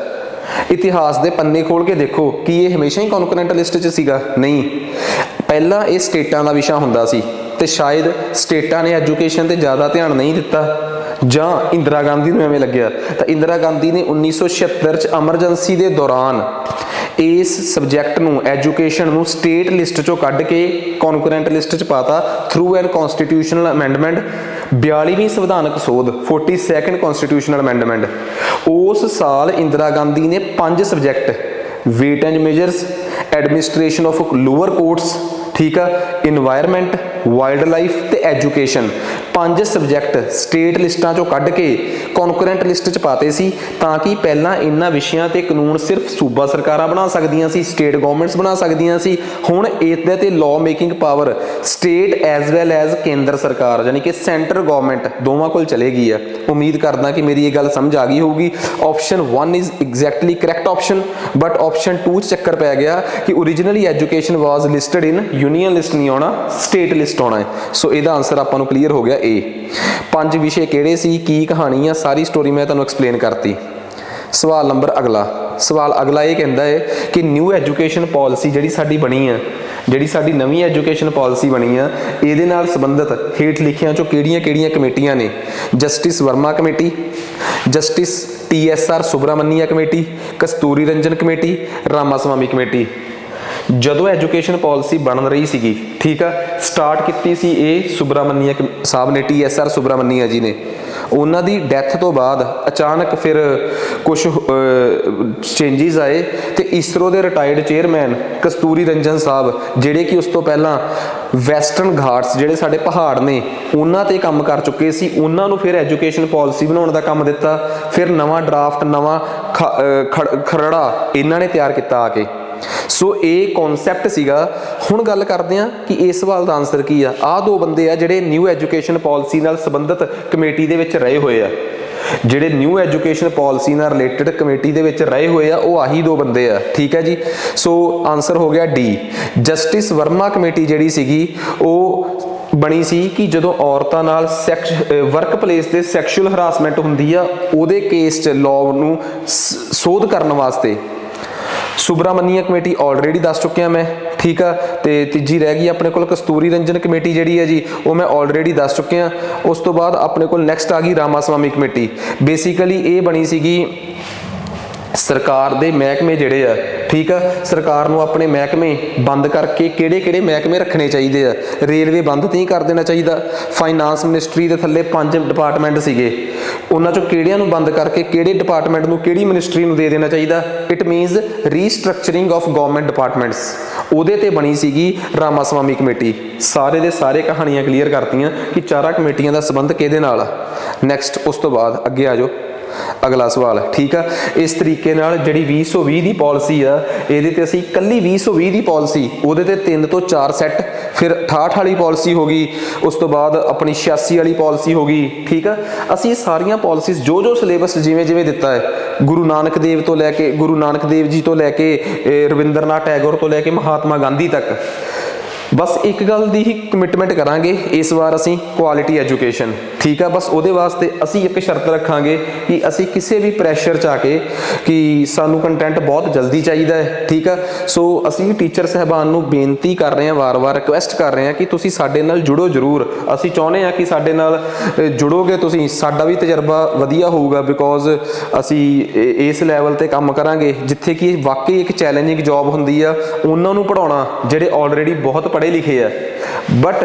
Speaker 1: इतिहास के पन्ने खोल के देखो कि ये हमेशा ही कॉन्करेंट लिस्ट च सीगा, नहीं, पहला ये स्टेटां दा विशा हुंदा सी ते शायद स्टेटां ने एजुकेशन ते ज़्यादा ध्यान नहीं दिता जां इंदिरा गांधी नूं एवें लग्गिया। तो इंदिरा गांधी ने 1976 च एमरजेंसी के दौरान इस सबजैक्ट नूं एजुकेशन नूं स्टेट लिस्ट चों कढ के कॉन्करेंट लिस्ट च पाता थ्रू एन कॉन्स्टिट्यूशनल अमेंडमेंट। 42वीं संविधानक सोध 42nd कॉन्स्टिट्यूशनल अमेंडमेंट। उस साल इंदिरा गांधी ने 5 subject weight and measures, administration of lower courts, ठीक है। इन्वायरमेंट, वाइल्ड लाइफ ते एजुकेशन 5 सबजैक्ट स्टेट लिस्टां चों कढ के कॉन्करेंट लिस्ट च पाते सी तां कि पहलां इन्हां विषयां ते कानून सिर्फ सूबा सरकारां बना सकदियां सी, स्टेट गवर्नमेंट्स बना सकदियां सी। हुण इहदे ते law making power state as well as केंद्र सरकार यानी कि सेंटर गवर्नमेंट दोवां कोल चलेगी है। उम्मीद करदा कि मेरी ये गल समझ आ गई होगी। Option 1 is exactly correct option, but option 2 च चक्कर पै गया कि originally education was listed in union list नहीं आना, स्टेट लिस्ट आना है। सो ਇਹਦਾ आंसर ਆਪਾਂ ਨੂੰ क्लीयर हो गया ए। 5 विषय ਕਿਹੜੇ ਸੀ, ਕੀ ਕਹਾਣੀ ਆ, ਸਾਰੀ ਸਟੋਰੀ ਮੈਂ ਤੁਹਾਨੂੰ ਐਕਸਪਲੇਨ ਕਰਤੀ। ਸਵਾਲ ਨੰਬਰ ਅਗਲਾ, ਸਵਾਲ ਅਗਲਾ ਇਹ ਕਹਿੰਦਾ ਹੈ ਕਿ ਨਿਊ ਐਜੂਕੇਸ਼ਨ ਪਾਲਿਸੀ ਜਿਹੜੀ ਸਾਡੀ ਬਣੀ ਆ, ਜਿਹੜੀ ਸਾਡੀ ਨਵੀਂ ਐਜੂਕੇਸ਼ਨ ਪਾਲਿਸੀ ਬਣੀ ਆ, ਇਹਦੇ ਨਾਲ ਸੰਬੰਧਿਤ ਹੇਠ ਲਿਖਿਆਂ ਚੋਂ ਕਿਹੜੀਆਂ-ਕਿਹੜੀਆਂ ਕਮੇਟੀਆਂ ਨੇ? Justice Verma committee, justice TSR Subramaniam committee, Kasturi Rangan committee, Ramaswamy committee. ਜਦੋਂ ਐਜੂਕੇਸ਼ਨ ਪਾਲਿਸੀ ਬਣ ਰਹੀ ਸੀਗੀ, ਠੀਕ ਆ, ਸਟਾਰਟ ਕੀਤੀ ਸੀ ਇਹ ਸੁਬਰਾਮਨੀਆ ਸਾਹਿਬ ਨੇ, TSR ਸੁਬਰਾਮਨੀਆ ਜੀ ਨੇ। ਉਹਨਾਂ ਦੀ ਡੈਥ ਤੋਂ ਬਾਅਦ ਅਚਾਨਕ ਫਿਰ ਕੁਝ ਚੇਂਜਿਸ ਆਏ ਤੇ ਇਸਰੋ ਦੇ ਰਿਟਾਇਰਡ ਚੇਅਰਮੈਨ ਕਸਤੂਰੀ ਰੰਜਨ ਸਾਹਿਬ, ਜਿਹੜੇ ਕਿ ਉਸ ਤੋਂ ਪਹਿਲਾਂ ਵੈਸਟਰਨ ਘਾਟਸ ਜਿਹੜੇ ਸਾਡੇ ਪਹਾੜ ਨੇ ਉਹਨਾਂ ਤੇ ਕੰਮ ਕਰ ਚੁੱਕੇ ਸੀ, ਉਹਨਾਂ ਨੂੰ ਫਿਰ ਐਜੂਕੇਸ਼ਨ ਪਾਲਿਸੀ ਬਣਾਉਣ ਦਾ ਕੰਮ ਦਿੱਤਾ। ਫਿਰ ਨਵਾਂ ਡਰਾਫਟ, ਨਵਾਂ ਖਰੜਾ ਇਹਨਾਂ ਨੇ ਤਿਆਰ ਕੀਤਾ ਆ ਕੇ। ਸੋ ਇਹ ਕਨਸੈਪਟ ਸੀਗਾ। ਹੁਣ ਗੱਲ ਕਰਦੇ ਹਾਂ ਕਿ ਇਸ ਸਵਾਲ ਦਾ ਆਨਸਰ ਕੀ ਆ। ਆਹ ਦੋ ਬੰਦੇ ਆ ਜਿਹੜੇ ਨਿਊ ਐਜੂਕੇਸ਼ਨ ਪਾਲਿਸੀ ਨਾਲ ਸੰਬੰਧਿਤ ਕਮੇਟੀ ਦੇ ਵਿੱਚ ਰਹੇ ਹੋਏ ਆ, ਜਿਹੜੇ ਨਿਊ ਐਜੂਕੇਸ਼ਨ ਪਾਲਿਸੀ ਨਾਲ ਰਿਲੇਟਡ ਕਮੇਟੀ ਦੇ ਵਿੱਚ ਰਹੇ ਹੋਏ ਆ, ਉਹ ਆਹੀ ਦੋ ਬੰਦੇ ਆ, ਠੀਕ ਹੈ ਜੀ। ਸੋ ਆਨਸਰ ਹੋ ਗਿਆ ਡੀ। ਜਸਟਿਸ ਵਰਮਾ ਕਮੇਟੀ ਜਿਹੜੀ ਸੀਗੀ ਉਹ ਬਣੀ ਸੀ ਕਿ ਜਦੋਂ ਔਰਤਾਂ ਨਾਲ ਵਰਕ ਪਲੇਸ ਤੇ ਸੈਕਸ਼ੂਅਲ ਹਰਾਸਮੈਂਟ ਹੁੰਦੀ ਆ, ਉਹਦੇ ਕੇਸ 'ਚ ਲਾਅ ਨੂੰ ਸੋਧ ਕਰਨ ਵਾਸਤੇ। ਸੁਬਰਾਮਨੀਆ ਕਮੇਟੀ ਆਲਰੇਡੀ ਦੱਸ ਚੁੱਕਿਆ ਮੈਂ, ਠੀਕ ਆ। ਤੇ ਤੀਜੀ ਰਹਿ ਗਈ ਆਪਣੇ ਕੋਲ ਕਸਤੂਰੀ ਰੰਜਨ ਕਮੇਟੀ ਜਿਹੜੀ ਹੈ ਜੀ, ਉਹ ਮੈਂ ਆਲਰੇਡੀ ਦੱਸ ਚੁੱਕਿਆ। ਉਸ ਤੋਂ ਬਾਅਦ ਆਪਣੇ ਕੋਲ ਨੈਕਸਟ ਆ ਗਈ ਰਾਮਾਸਵਾਮੀ ਕਮੇਟੀ। ਬੇਸਿਕਲੀ ਇਹ ਬਣੀ ਸੀਗੀ ਸਰਕਾਰ ਦੇ ਮਹਿਕਮੇ ਜਿਹੜੇ ਆ, ਠੀਕ ਆ, ਸਰਕਾਰ ਨੂੰ ਆਪਣੇ ਮਹਿਕਮੇ ਬੰਦ ਕਰਕੇ ਕਿਹੜੇ ਮਹਿਕਮੇ ਰੱਖਣੇ ਚਾਹੀਦੇ ਆ। ਰੇਲਵੇ ਬੰਦ ਨਹੀਂ ਕਰ ਦੇਣਾ ਚਾਹੀਦਾ। ਫਾਈਨਾਂਸ ਮਿਨਿਸਟਰੀ ਦੇ ਥੱਲੇ 5 ਡਿਪਾਰਟਮੈਂਟ ਸੀਗੇ, ਉਹਨਾਂ ਚੋਂ ਕਿਹੜਿਆਂ ਨੂੰ ਬੰਦ ਕਰਕੇ ਕਿਹੜੇ ਡਿਪਾਰਟਮੈਂਟ ਨੂੰ ਕਿਹੜੀ ਮਿਨਿਸਟਰੀ ਨੂੰ ਦੇ ਦੇਣਾ ਚਾਹੀਦਾ। It means restructuring of government departments. ਉਹਦੇ ਤੇ ਬਣੀ ਸੀਗੀ ਰਾਮਾਸਵਾਮੀ ਕਮੇਟੀ। ਸਾਰੇ ਦੇ ਸਾਰੇ ਕਹਾਣੀਆਂ ਕਲੀਅਰ ਕਰਤੀਆਂ ਕਿ ਚਾਰਾਂ ਕਮੇਟੀਆਂ ਦਾ ਸੰਬੰਧ ਕਿਹਦੇ ਨਾਲ ਆ। ਨੈਕਸਟ ਉਸ ਤੋਂ ਬਾਅਦ ਅੱਗੇ ਆ ਜਾਓ, ਅਗਲਾ ਸਵਾਲ, ਠੀਕ ਆ। ਇਸ ਤਰੀਕੇ ਨਾਲ ਜਿਹੜੀ 2020 ਦੀ ਪਾਲਿਸੀ ਆ, ਇਹਦੇ ਤੇ ਅਸੀਂ ਕੱਲੀ 2020 ਦੀ ਪਾਲਿਸੀ, ਉਹਦੇ ਤੇ 3 ਤੋਂ 4 ਸੈੱਟ, ਫਿਰ 68 ਵਾਲੀ ਪਾਲਿਸੀ ਹੋ ਗਈ, ਉਸ ਤੋਂ ਬਾਅਦ ਆਪਣੀ 86 ਵਾਲੀ ਪਾਲਿਸੀ ਹੋ ਗਈ, ਠੀਕ ਆ। ਅਸੀਂ ਸਾਰੀਆਂ ਪਾਲਿਸੀਜ਼ ਜੋ ਸਿਲੇਬਸ ਜਿਵੇਂ ਦਿੱਤਾ ਹੈ, ਗੁਰੂ ਨਾਨਕ ਦੇਵ ਜੀ ਤੋਂ ਲੈ ਕੇ ਰਵਿੰਦਰਨਾਥ ਟੈਗੋਰ ਤੋਂ ਲੈ ਕੇ ਮਹਾਤਮਾ ਗਾਂਧੀ ਤੱਕ, ਬਸ ਇੱਕ ਗੱਲ ਦੀ ਹੀ ਕਮਿਟਮੈਂਟ ਕਰਾਂਗੇ ਇਸ ਵਾਰ ਅਸੀਂ, ਕੁਆਲਿਟੀ ਐਜੂਕੇਸ਼ਨ, ਠੀਕ ਆ। ਬਸ ਉਹਦੇ ਵਾਸਤੇ ਅਸੀਂ ਇੱਕ ਸ਼ਰਤ ਰੱਖਾਂਗੇ ਕਿ ਅਸੀਂ ਕਿਸੇ ਵੀ ਪ੍ਰੈਸ਼ਰ 'ਚ ਆ ਕੇ ਕਿ ਸਾਨੂੰ ਕੰਟੈਂਟ ਬਹੁਤ ਜਲਦੀ ਚਾਹੀਦਾ ਹੈ, ਠੀਕ ਆ। ਸੋ ਅਸੀਂ ਟੀਚਰ ਸਾਹਿਬਾਨ ਨੂੰ ਬੇਨਤੀ ਕਰ ਰਹੇ ਹਾਂ, ਵਾਰ-ਵਾਰ ਰਿਕੁਐਸਟ ਕਰ ਰਹੇ ਹਾਂ ਕਿ ਤੁਸੀਂ ਸਾਡੇ ਨਾਲ ਜੁੜੋ ਜ਼ਰੂਰ। ਅਸੀਂ ਚਾਹੁੰਦੇ ਹਾਂ ਕਿ ਸਾਡੇ ਨਾਲ ਜੁੜੋਗੇ ਤੁਸੀਂ, ਸਾਡਾ ਵੀ ਤਜਰਬਾ ਵਧੀਆ ਹੋਊਗਾ, ਬਿਕੋਜ਼ ਅਸੀਂ ਇਸ ਲੈਵਲ ਤੇ ਕੰਮ ਕਰਾਂਗੇ ਜਿੱਥੇ ਕਿ ਵਾਕਈ ਇੱਕ ਚੈਲੰਜਿੰਗ ਜੌਬ ਹੁੰਦੀ ਆ ਉਹਨਾਂ ਨੂੰ ਪੜ੍ਹਾਉਣਾ ਜਿਹੜੇ ਆਲਰੇਡੀ ਬਹੁਤ ਪੜ੍ਹੇ ਲਿਖੇ ਆ। But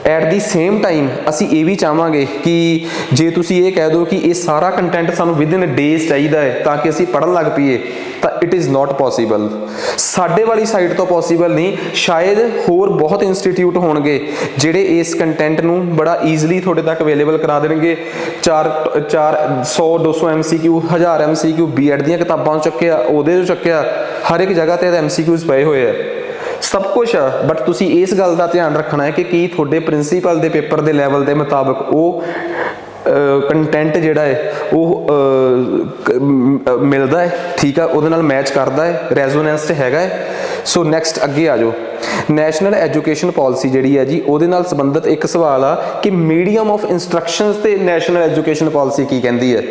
Speaker 1: at the same time ਅਸੀਂ ਇਹ ਵੀ ਚਾਹਾਂਗੇ ਕਿ ਜੇ ਤੁਸੀਂ ਇਹ ਕਹਿ ਦਿਓ ਕਿ ਇਹ ਸਾਰਾ ਕੰਟੈਂਟ ਸਾਨੂੰ ਵਿਦਿਨ ਡੇਜ਼ ਚਾਹੀਦਾ ਹੈ ਤਾਂ ਕਿ ਅਸੀਂ ਪੜ੍ਹਨ ਲੱਗ ਪਈਏ, ਤਾਂ ਇਟ ਇਜ਼ ਨਾਟ ਪੋਸੀਬਲ। ਸਾਡੇ ਵਾਲੀ ਸਾਈਡ ਤੋਂ ਪੋਸੀਬਲ ਨਹੀਂ। ਸ਼ਾਇਦ ਹੋਰ ਬਹੁਤ ਇੰਸਟੀਟਿਊਟ ਹੋਣਗੇ ਜਿਹੜੇ ਇਸ ਕੰਟੈਂਟ ਨੂੰ ਬੜਾ ਈਜ਼ੀਲੀ ਤੁਹਾਡੇ ਤੱਕ ਅਵੇਲੇਬਲ ਕਰਾ ਦੇਣਗੇ। 100-200 MCQ, 1000 MCQ B.Ed ਦੀਆਂ ਕਿਤਾਬਾਂ ਚੱਕਿਆ, ਉਹਦੇ 'ਚੋਂ ਚੱਕਿਆ, ਹਰ ਇੱਕ ਜਗ੍ਹਾ ਤੇ MCQs ਪਏ ਹੋਏ ਆ, ਸਭ ਕੁਛ ਆ। ਬਟ ਤੁਸੀਂ ਇਸ ਗੱਲ ਦਾ ਧਿਆਨ ਰੱਖਣਾ ਹੈ ਕਿ ਕੀ ਤੁਹਾਡੇ ਪ੍ਰਿੰਸੀਪਲ ਦੇ ਪੇਪਰ ਦੇ ਲੈਵਲ ਦੇ ਮੁਤਾਬਕ ਉਹ ਕੰਟੈਂਟ ਜਿਹੜਾ ਹੈ ਉਹ ਮਿਲਦਾ ਹੈ, ਠੀਕ ਆ, ਉਹਦੇ ਨਾਲ ਮੈਚ ਕਰਦਾ ਹੈ, ਰੈਜ਼ੋਨੈਂਸ 'ਚ ਹੈਗਾ ਹੈ। ਸੋ ਨੈਕਸਟ ਅੱਗੇ ਆ ਜਾਓ। ਨੈਸ਼ਨਲ ਐਜੂਕੇਸ਼ਨ ਪਾਲਿਸੀ ਜਿਹੜੀ ਹੈ ਜੀ, ਉਹਦੇ ਨਾਲ ਸੰਬੰਧਿਤ ਇੱਕ ਸਵਾਲ ਆ ਕਿ ਮੀਡੀਅਮ ਆਫ ਇੰਸਟਰਕਸ਼ਨਸ ਤੇ ਨੈਸ਼ਨਲ ਐਜੂਕੇਸ਼ਨ ਪਾਲਿਸੀ ਕੀ ਕਹਿੰਦੀ ਹੈ।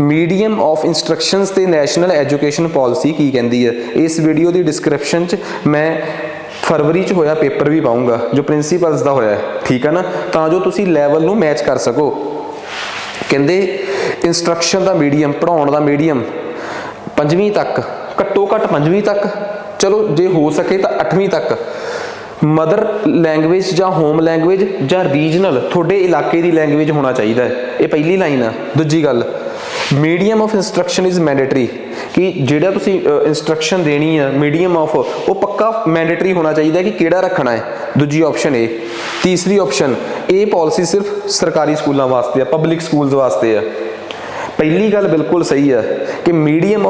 Speaker 1: ਮੀਡੀਅਮ ਆਫ ਇੰਸਟਰਕਸ਼ਨਸ ਤੇ ਨੈਸ਼ਨਲ ਐਜੂਕੇਸ਼ਨ ਪਾਲਿਸੀ ਕੀ ਕਹਿੰਦੀ ਹੈ। ਇਸ ਵੀਡੀਓ ਦੀ ਡਿਸਕ੍ਰਿਪਸ਼ਨ 'ਚ ਮੈਂ ਫਰਵਰੀ 'ਚ ਹੋਇਆ ਪੇਪਰ ਵੀ ਪਾਊਂਗਾ ਜੋ ਪ੍ਰਿੰਸੀਪਲਸ ਦਾ ਹੋਇਆ, ਠੀਕ ਹੈ ਨਾ, ਤਾਂ ਜੋ ਤੁਸੀਂ ਲੈਵਲ ਨੂੰ ਮੈਚ ਕਰ ਸਕੋ। ਕਹਿੰਦੇ ਇੰਸਟਰਕਸ਼ਨ ਦਾ ਮੀਡੀਅਮ, ਪੜ੍ਹਾਉਣ ਦਾ ਮੀਡੀਅਮ 5ਵੀਂ ਤੱਕ, ਘੱਟੋ ਘੱਟ 5ਵੀਂ ਤੱਕ, ਚਲੋ ਜੇ ਹੋ ਸਕੇ ਤਾਂ 8ਵੀਂ ਤੱਕ ਮਦਰ ਲੈਂਗੁਏਜ ਜਾਂ ਹੋਮ ਲੈਂਗੁਏਜ ਜਾਂ ਰੀਜਨਲ ਤੁਹਾਡੇ ਇਲਾਕੇ ਦੀ ਲੈਂਗੁਏਜ ਹੋਣਾ ਚਾਹੀਦਾ ਹੈ। ਇਹ ਪਹਿਲੀ ਲਾਈਨ ਆ। ਦੂਜੀ ਗੱਲ, medium of instruction is mandatory. कि ਜਿਹੜਾ ਤੁਸੀਂ ਇੰਸਟਰਕਸ਼ਨ ਦੇਣੀ ਆ ਮੀਡੀਅਮ ਆਫ ਉਹ ਪੱਕਾ ਮੈਂਡੇਟਰੀ ਹੋਣਾ ਚਾਹੀਦਾ ਕਿ ਕਿਹੜਾ ਰੱਖਣਾ ਹੈ। ਦੂਜੀ ਆਪਸ਼ਨ ਇਹ। ਤੀਸਰੀ ਆਪਸ਼ਨ ਇਹ ਪਾਲਿਸੀ ਸਿਰਫ ਸਰਕਾਰੀ ਸਕੂਲਾਂ ਵਾਸਤੇ ਆ, ਪਬਲਿਕ ਸਕੂਲਸ ਵਾਸਤੇ ਆ। ਪਹਿਲੀ ਗੱਲ ਬਿਲਕੁਲ ਸਹੀ ਹੈ ਕਿ ਮੀਡੀਅਮ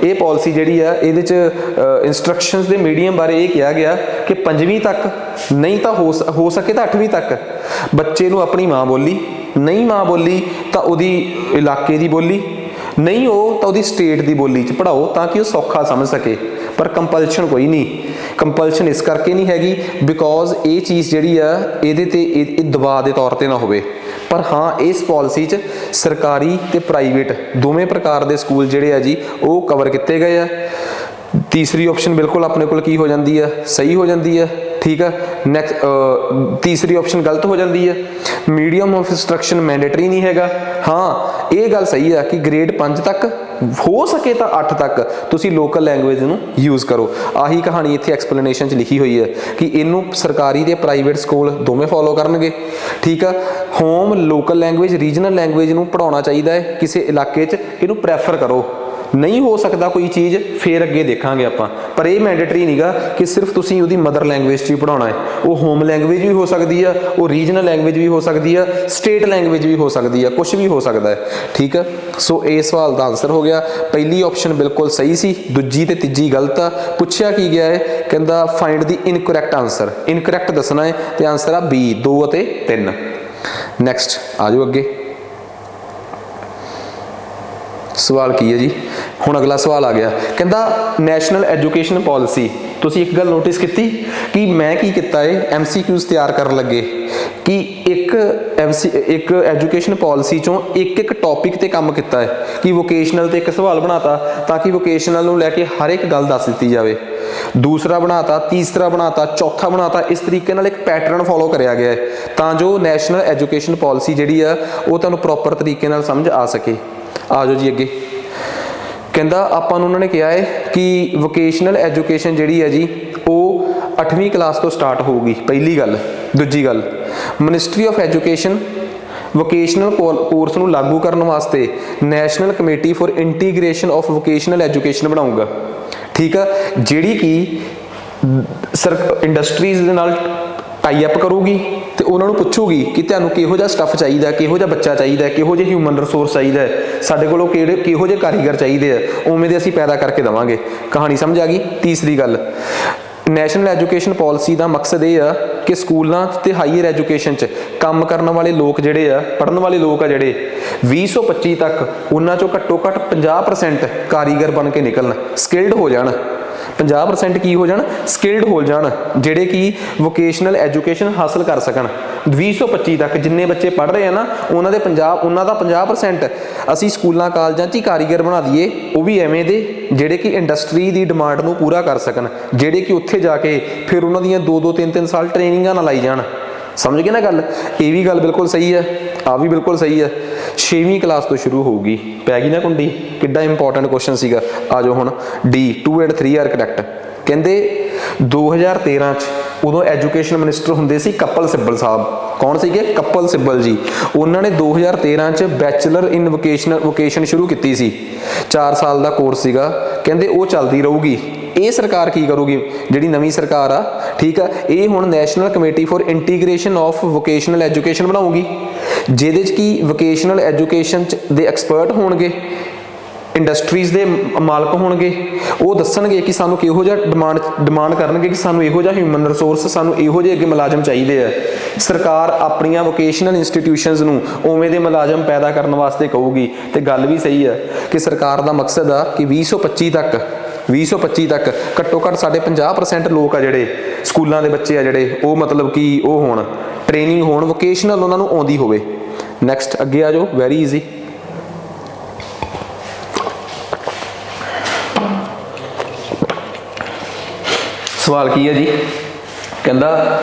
Speaker 1: ਇਹ ਪਾਲਿਸੀ ਜਿਹੜੀ ਆ ਇਹਦੇ ਚ ਇੰਸਟਰਕਸ਼ਨਸ ਦੇ ਮੀਡੀਅਮ ਬਾਰੇ ਇਹ ਕਿਹਾ ਗਿਆ ਕਿ 5ਵੀਂ ਤੱਕ ਨਹੀਂ ਤਾਂ ਹੋ ਸਕੇ ਤਾਂ 8ਵੀਂ ਤੱਕ ਬੱਚੇ ਨੂੰ ਆਪਣੀ ਮਾਂ ਬੋਲੀ, ਨਹੀਂ ਮਾਂ ਬੋਲੀ ਤਾਂ ਉਹਦੀ ਇਲਾਕੇ ਦੀ ਬੋਲੀ, ਨਹੀਂ ਉਹ ਤਾਂ ਉਹਦੀ ਸਟੇਟ ਦੀ ਬੋਲੀ 'ਚ ਪੜ੍ਹਾਓ ਤਾਂ ਕਿ ਉਹ ਸੌਖਾ ਸਮਝ ਸਕੇ। ਪਰ ਕੰਪਲਸ਼ਨ ਕੋਈ ਨਹੀਂ। ਕੰਪਲਸ਼ਨ ਇਸ ਕਰਕੇ ਨਹੀਂ ਹੈਗੀ ਬਿਕੋਜ਼ ਇਹ ਚੀਜ਼ ਜਿਹੜੀ ਆ ਇਹਦੇ ਤੇ ਇਹ ਦਬਾਅ ਦੇ ਤੌਰ ਤੇ ਨਾ ਹੋਵੇ। ਪਰ ਹਾਂ ਇਸ ਪਾਲਿਸੀ 'ਚ ਸਰਕਾਰੀ ਤੇ ਪ੍ਰਾਈਵੇਟ ਦੋਵੇਂ ਪ੍ਰਕਾਰ ਦੇ ਸਕੂਲ ਜਿਹੜੇ ਆ ਜੀ ਉਹ ਕਵਰ ਕੀਤੇ ਗਏ ਆ। ਤੀਸਰੀ ਆਪਸ਼ਨ ਬਿਲਕੁਲ ਆਪਣੇ ਕੋਲ ਕੀ ਹੋ ਜਾਂਦੀ ਆ, ਸਹੀ ਹੋ ਜਾਂਦੀ ਆ। ਠੀਕ ਆ। ਨੈਕਸਟ ਤੀਸਰੀ ਆਪਸ਼ਨ ਗਲਤ ਹੋ ਜਾਂਦੀ ਹੈ। ਮੀਡੀਅਮ ਆਫ ਇੰਸਟਰਕਸ਼ਨ ਮੈਂਡੇਟਰੀ ਨਹੀਂ ਹੈਗਾ। ਹਾਂ ਇਹ ਗੱਲ ਸਹੀ ਆ ਕਿ ਗ੍ਰੇਡ 5 ਤੱਕ ਹੋ ਸਕੇ ਤਾਂ 8 ਤੱਕ ਤੁਸੀਂ ਲੋਕਲ ਲੈਂਗੁਏਜ ਨੂੰ ਯੂਜ਼ ਕਰੋ। ਆਹੀ ਕਹਾਣੀ ਇੱਥੇ ਐਕਸਪਲੇਨੇਸ਼ਨ 'ਚ ਲਿਖੀ ਹੋਈ ਹੈ ਕਿ ਇਹਨੂੰ ਸਰਕਾਰੀ ਤੇ ਪ੍ਰਾਈਵੇਟ ਸਕੂਲ ਦੋਵੇਂ ਫੋਲੋ ਕਰਨਗੇ। ਠੀਕ ਆ। Home local language regional language ਨੂੰ ਪੜ੍ਹਾਉਣਾ ਚਾਹੀਦਾ ਹੈ ਕਿਸੇ ਇਲਾਕੇ 'ਚ, ਇਹਨੂੰ ਪ੍ਰੈਫਰ ਕਰੋ। ਨਹੀਂ ਹੋ ਸਕਦਾ ਕੋਈ ਚੀਜ਼ ਫੇਰ ਅੱਗੇ ਦੇਖਾਂਗੇ ਆਪਾਂ, ਪਰ ਇਹ ਮੈਂਡੇਟਰੀ ਨਹੀਂਗਾ ਕਿ ਸਿਰਫ ਤੁਸੀਂ ਉਹਦੀ ਮਦਰ ਲੈਂਗੁਏਜ 'ਚ ਹੀ ਪੜ੍ਹਾਉਣਾ ਹੈ। ਉਹ ਹੋਮ ਲੈਂਗੁਏਜ ਵੀ ਹੋ ਸਕਦੀ ਆ, ਉਹ ਰੀਜਨਲ ਲੈਂਗੁਏਜ ਵੀ ਹੋ ਸਕਦੀ ਆ, ਸਟੇਟ ਲੈਂਗੁਏਜ ਵੀ ਹੋ ਸਕਦੀ ਆ, ਕੁਝ ਵੀ ਹੋ ਸਕਦਾ ਹੈ। ਠੀਕ ਆ। ਸੋ ਇਹ ਸਵਾਲ ਦਾ ਆਨਸਰ ਹੋ ਗਿਆ। ਪਹਿਲੀ ਆਪਸ਼ਨ ਬਿਲਕੁਲ ਸਹੀ ਸੀ, ਦੂਜੀ ਤੇ ਤੀਜੀ ਗਲਤ ਆ। ਪੁੱਛਿਆ ਕੀ ਗਿਆ ਹੈ, ਕਹਿੰਦਾ ਫਾਈਂਡ ਦੀ ਇਨਕਰੈਕਟ ਆਨਸਰ। ਇਨਕਰੈਕਟ ਦੱਸਣਾ ਹੈ ਤੇ ਆਨਸਰ ਆ B 2 ਅਤੇ 3। ਨੈਕਸਟ ਆ ਜਾਓ ਅੱਗੇ। ਸਵਾਲ ਕੀ ਹੈ ਜੀ, ਹੁਣ ਅਗਲਾ ਸਵਾਲ ਆ ਗਿਆ। ਕਹਿੰਦਾ ਨੈਸ਼ਨਲ ਐਜੂਕੇਸ਼ਨ ਪਾਲਿਸੀ। ਤੁਸੀਂ ਇੱਕ ਗੱਲ ਨੋਟਿਸ ਕੀਤੀ ਕਿ ਮੈਂ ਕੀ ਕੀਤਾ ਹੈ, MCQs ਤਿਆਰ ਕਰਨ ਲੱਗੇ ਕਿ ਇੱਕ ਐਜੂਕੇਸ਼ਨ ਪਾਲਿਸੀ ਚੋਂ ਇੱਕ ਟੌਪਿਕ ਤੇ ਕੰਮ ਕੀਤਾ ਹੈ ਕਿ ਵੋਕੇਸ਼ਨਲ ਤੇ ਇੱਕ ਸਵਾਲ ਬਣਾਤਾ ਤਾਂ ਕਿ ਵੋਕੇਸ਼ਨਲ ਨੂੰ ਲੈ ਕੇ ਹਰ ਇੱਕ ਗੱਲ ਦੱਸ ਦਿੱਤੀ ਜਾਵੇ। ਦੂਸਰਾ ਬਣਾਤਾ, ਤੀਸਰਾ ਬਣਾਤਾ, ਚੌਥਾ ਬਣਾਤਾ। ਇਸ ਤਰੀਕੇ ਨਾਲ ਇੱਕ ਪੈਟਰਨ ਫੋਲੋ ਕਰਿਆ ਗਿਆ ਹੈ ਤਾਂ ਜੋ ਨੈਸ਼ਨਲ ਐਜੂਕੇਸ਼ਨ ਪਾਲਿਸੀ ਜਿਹੜੀ ਆ ਉਹ ਤੁਹਾਨੂੰ ਪ੍ਰੋਪਰ ਤਰੀਕੇ ਨਾਲ ਸਮਝ ਆ ਸਕੇ। ਆ ਜਾਓ ਜੀ ਅੱਗੇ। ਕਹਿੰਦਾ ਆਪਾਂ ਨੂੰ ਉਹਨਾਂ ਨੇ ਕਿਹਾ ਹੈ ਕਿ ਵੋਕੇਸ਼ਨਲ ਐਜੂਕੇਸ਼ਨ ਜਿਹੜੀ ਹੈ ਜੀ ਉਹ 8ਵੀਂ ਕਲਾਸ ਤੋਂ ਸਟਾਰਟ ਹੋਊਗੀ, ਪਹਿਲੀ ਗੱਲ। ਦੂਜੀ ਗੱਲ, ministry of education vocational course ਨੂੰ ਲਾਗੂ ਕਰਨ ਵਾਸਤੇ national committee for integration of vocational education ਬਣਾਊਗਾ। ਠੀਕ ਆ। ਜਿਹੜੀ ਕਿ ਇੰਡਸਟਰੀਜ਼ ਦੇ ਨਾਲ ਟਾਈ ਅਪ ਕਰੂਗੀ ਤੇ ਉਹਨਾਂ ਨੂੰ ਪੁੱਛੂਗੀ ਕਿ ਤੁਹਾਨੂੰ ਕਿਹੋ ਜਿਹਾ ਸਟੱਫ ਚਾਹੀਦਾ, ਕਿਹੋ ਜਿਹਾ ਬੱਚਾ ਚਾਹੀਦਾ, ਕਿਹੋ ਜਿਹੇ ਹਿਊਮਨ ਰਿਸੋਰਸ ਚਾਹੀਦਾ ਹੈ, ਸਾਡੇ ਕੋਲੋਂ ਕਿਹੋ ਜਿਹੇ ਕਾਰੀਗਰ ਚਾਹੀਦੇ ਆ, ਉਵੇਂ ਦੇ ਅਸੀਂ ਪੈਦਾ ਕਰਕੇ ਦੇਵਾਂਗੇ। ਕਹਾਣੀ ਸਮਝ ਆ ਗਈ। ਤੀਸਰੀ ਗੱਲ, ਨੈਸ਼ਨਲ ਐਜੂਕੇਸ਼ਨ ਪਾਲਿਸੀ ਦਾ ਮਕਸਦ ਇਹ ਆ ਕਿ ਸਕੂਲਾਂ ਤੇ ਹਾਈਅਰ ਐਜੂਕੇਸ਼ਨ 'ਚ ਕੰਮ ਕਰਨ ਵਾਲੇ ਲੋਕ ਜਿਹੜੇ ਆ, ਪੜ੍ਹਨ ਵਾਲੇ ਲੋਕ ਆ ਜਿਹੜੇ 2025 ਤੱਕ ਉਹਨਾਂ 'ਚੋਂ ਘੱਟੋ ਘੱਟ 50% ਕਾਰੀਗਰ ਬਣ ਕੇ ਨਿਕਲਣ, ਸਕਿਲਡ ਹੋ ਜਾਣ। 50% ਕੀ ਹੋ ਜਾਣ, ਸਕਿਲਡ ਹੋ ਜਾਣ, ਜਿਹੜੇ ਕਿ ਵੋਕੇਸ਼ਨਲ ਐਜੂਕੇਸ਼ਨ ਹਾਸਲ ਕਰ ਸਕਣ। 2025 ਤੱਕ ਜਿੰਨੇ ਬੱਚੇ ਪੜ੍ਹ ਰਹੇ ਆ ਨਾ ਉਹਨਾਂ ਦਾ 50% ਅਸੀਂ ਸਕੂਲਾਂ ਕਾਲਜਾਂ 'ਚ ਹੀ ਕਾਰੀਗਰ ਬਣਾ ਦਈਏ, ਉਹ ਵੀ ਐਵੇਂ ਦੇ ਜਿਹੜੇ ਕਿ ਇੰਡਸਟਰੀ ਦੀ ਡਿਮਾਂਡ ਨੂੰ ਪੂਰਾ ਕਰ ਸਕਣ, ਜਿਹੜੇ ਕਿ ਉੱਥੇ ਜਾ ਕੇ ਫਿਰ ਉਹਨਾਂ ਦੀਆਂ 2-2 3-3 ਸਾਲ ਟ੍ਰੇਨਿੰਗਾਂ ਨਾ ਲਾਈ ਜਾਣ। ਸਮਝ ਗਏ ਨਾ ਗੱਲ। ਇਹ ਵੀ ਗੱਲ ਬਿਲਕੁਲ ਸਹੀ ਹੈ, ਆ ਵੀ ਬਿਲਕੁਲ ਸਹੀ ਹੈ। 6ਵੀਂ ਕਲਾਸ ਤੋਂ ਸ਼ੁਰੂ ਹੋਊਗੀ। ਪੈ ਗਈ ਨਾ ਕੁੰਡੀ। ਕਿੱਡਾ ਇੰਪੋਰਟੈਂਟ ਕੁਐਸਚਨ ਸੀਗਾ। ਆ ਜਾਓ ਹੁਣ D 2 and 3 ਆਰ ਕਰੈਕਟ। ਕਹਿੰਦੇ 2013 ਚ ਉਦੋਂ ਐਜੂਕੇਸ਼ਨ ਮਿਨਿਸਟਰ ਹੁੰਦੇ ਸੀ ਕਪਲ ਸਿੱਬਲ ਸਾਹਿਬ। ਕੌਣ ਸੀਗੇ? ਕਪਲ ਸਿੱਬਲ ਜੀ। ਉਹਨਾਂ ਨੇ 2013 ਚ ਬੈਚਲਰ ਇਨ ਵੋਕੇਸ਼ਨ ਸ਼ੁਰੂ ਕੀਤੀ ਸੀ। 4 ਸਾਲ ਦਾ ਕੋਰਸ ਸੀਗਾ। ਕਹਿੰਦੇ ਉਹ ਚੱਲਦੀ ਰਹੂਗੀ। ਇਹ ਸਰਕਾਰ ਕੀ ਕਰੂਗੀ, ਜਿਹੜੀ ਨਵੀਂ ਸਰਕਾਰ ਆ, ਠੀਕ ਆ, ਇਹ ਹੁਣ national committee for integration of vocational education ਬਣਾਊਗੀ, ਜਿਹਦੇ 'ਚ ਕੀ ਵੋਕੇਸ਼ਨਲ ਐਜੂਕੇਸ਼ਨ 'ਚ ਦੇ ਐਕਸਪਰਟ ਹੋਣਗੇ, ਇੰਡਸਟਰੀਜ਼ ਦੇ ਮਾਲਕ ਹੋਣਗੇ। ਉਹ ਦੱਸਣਗੇ ਕਿ ਸਾਨੂੰ ਕਿਹੋ ਜਿਹਾ ਡਿਮਾਂਡ ਕਰਨਗੇ ਕਿ ਸਾਨੂੰ ਇਹੋ ਜਿਹਾ ਹਿਊਮਨ ਰਿਸੋਰਸ, ਸਾਨੂੰ ਇਹੋ ਜਿਹੇ ਅੱਗੇ ਮੁਲਾਜ਼ਮ ਚਾਹੀਦੇ ਆ। ਸਰਕਾਰ ਆਪਣੀਆਂ ਵੋਕੇਸ਼ਨਲ ਇੰਸਟੀਟਿਊਸ਼ਨਸ ਨੂੰ ਉਵੇਂ ਦੇ ਮੁਲਾਜ਼ਮ ਪੈਦਾ ਕਰਨ ਵਾਸਤੇ ਕਹੂਗੀ। ਤੇ ਗੱਲ ਵੀ ਸਹੀ ਆ ਕਿ ਸਰਕਾਰ ਦਾ ਮਕਸਦ ਆ ਕਿ 2025 ਤੱਕ ਘੱਟੋ ਘੱਟ ਸਾਡੇ 50% ਲੋਕ ਆ ਜਿਹੜੇ ਸਕੂਲਾਂ ਦੇ ਬੱਚੇ ਆ ਜਿਹੜੇ ਉਹ ਮਤਲਬ ਕਿ ਉਹ ਹੋਣ, ਟ੍ਰੇਨਿੰਗ ਹੋਣ, ਵੋਕੇਸ਼ਨਲ ਉਹਨਾਂ ਨੂੰ ਆਉਂਦੀ ਹੋਵੇ। ਨੈਕਸਟ ਅੱਗੇ ਆ ਜਾਓ। Very easy. ਸਵਾਲ ਕੀ ਹੈ ਜੀ? ਕਹਿੰਦਾ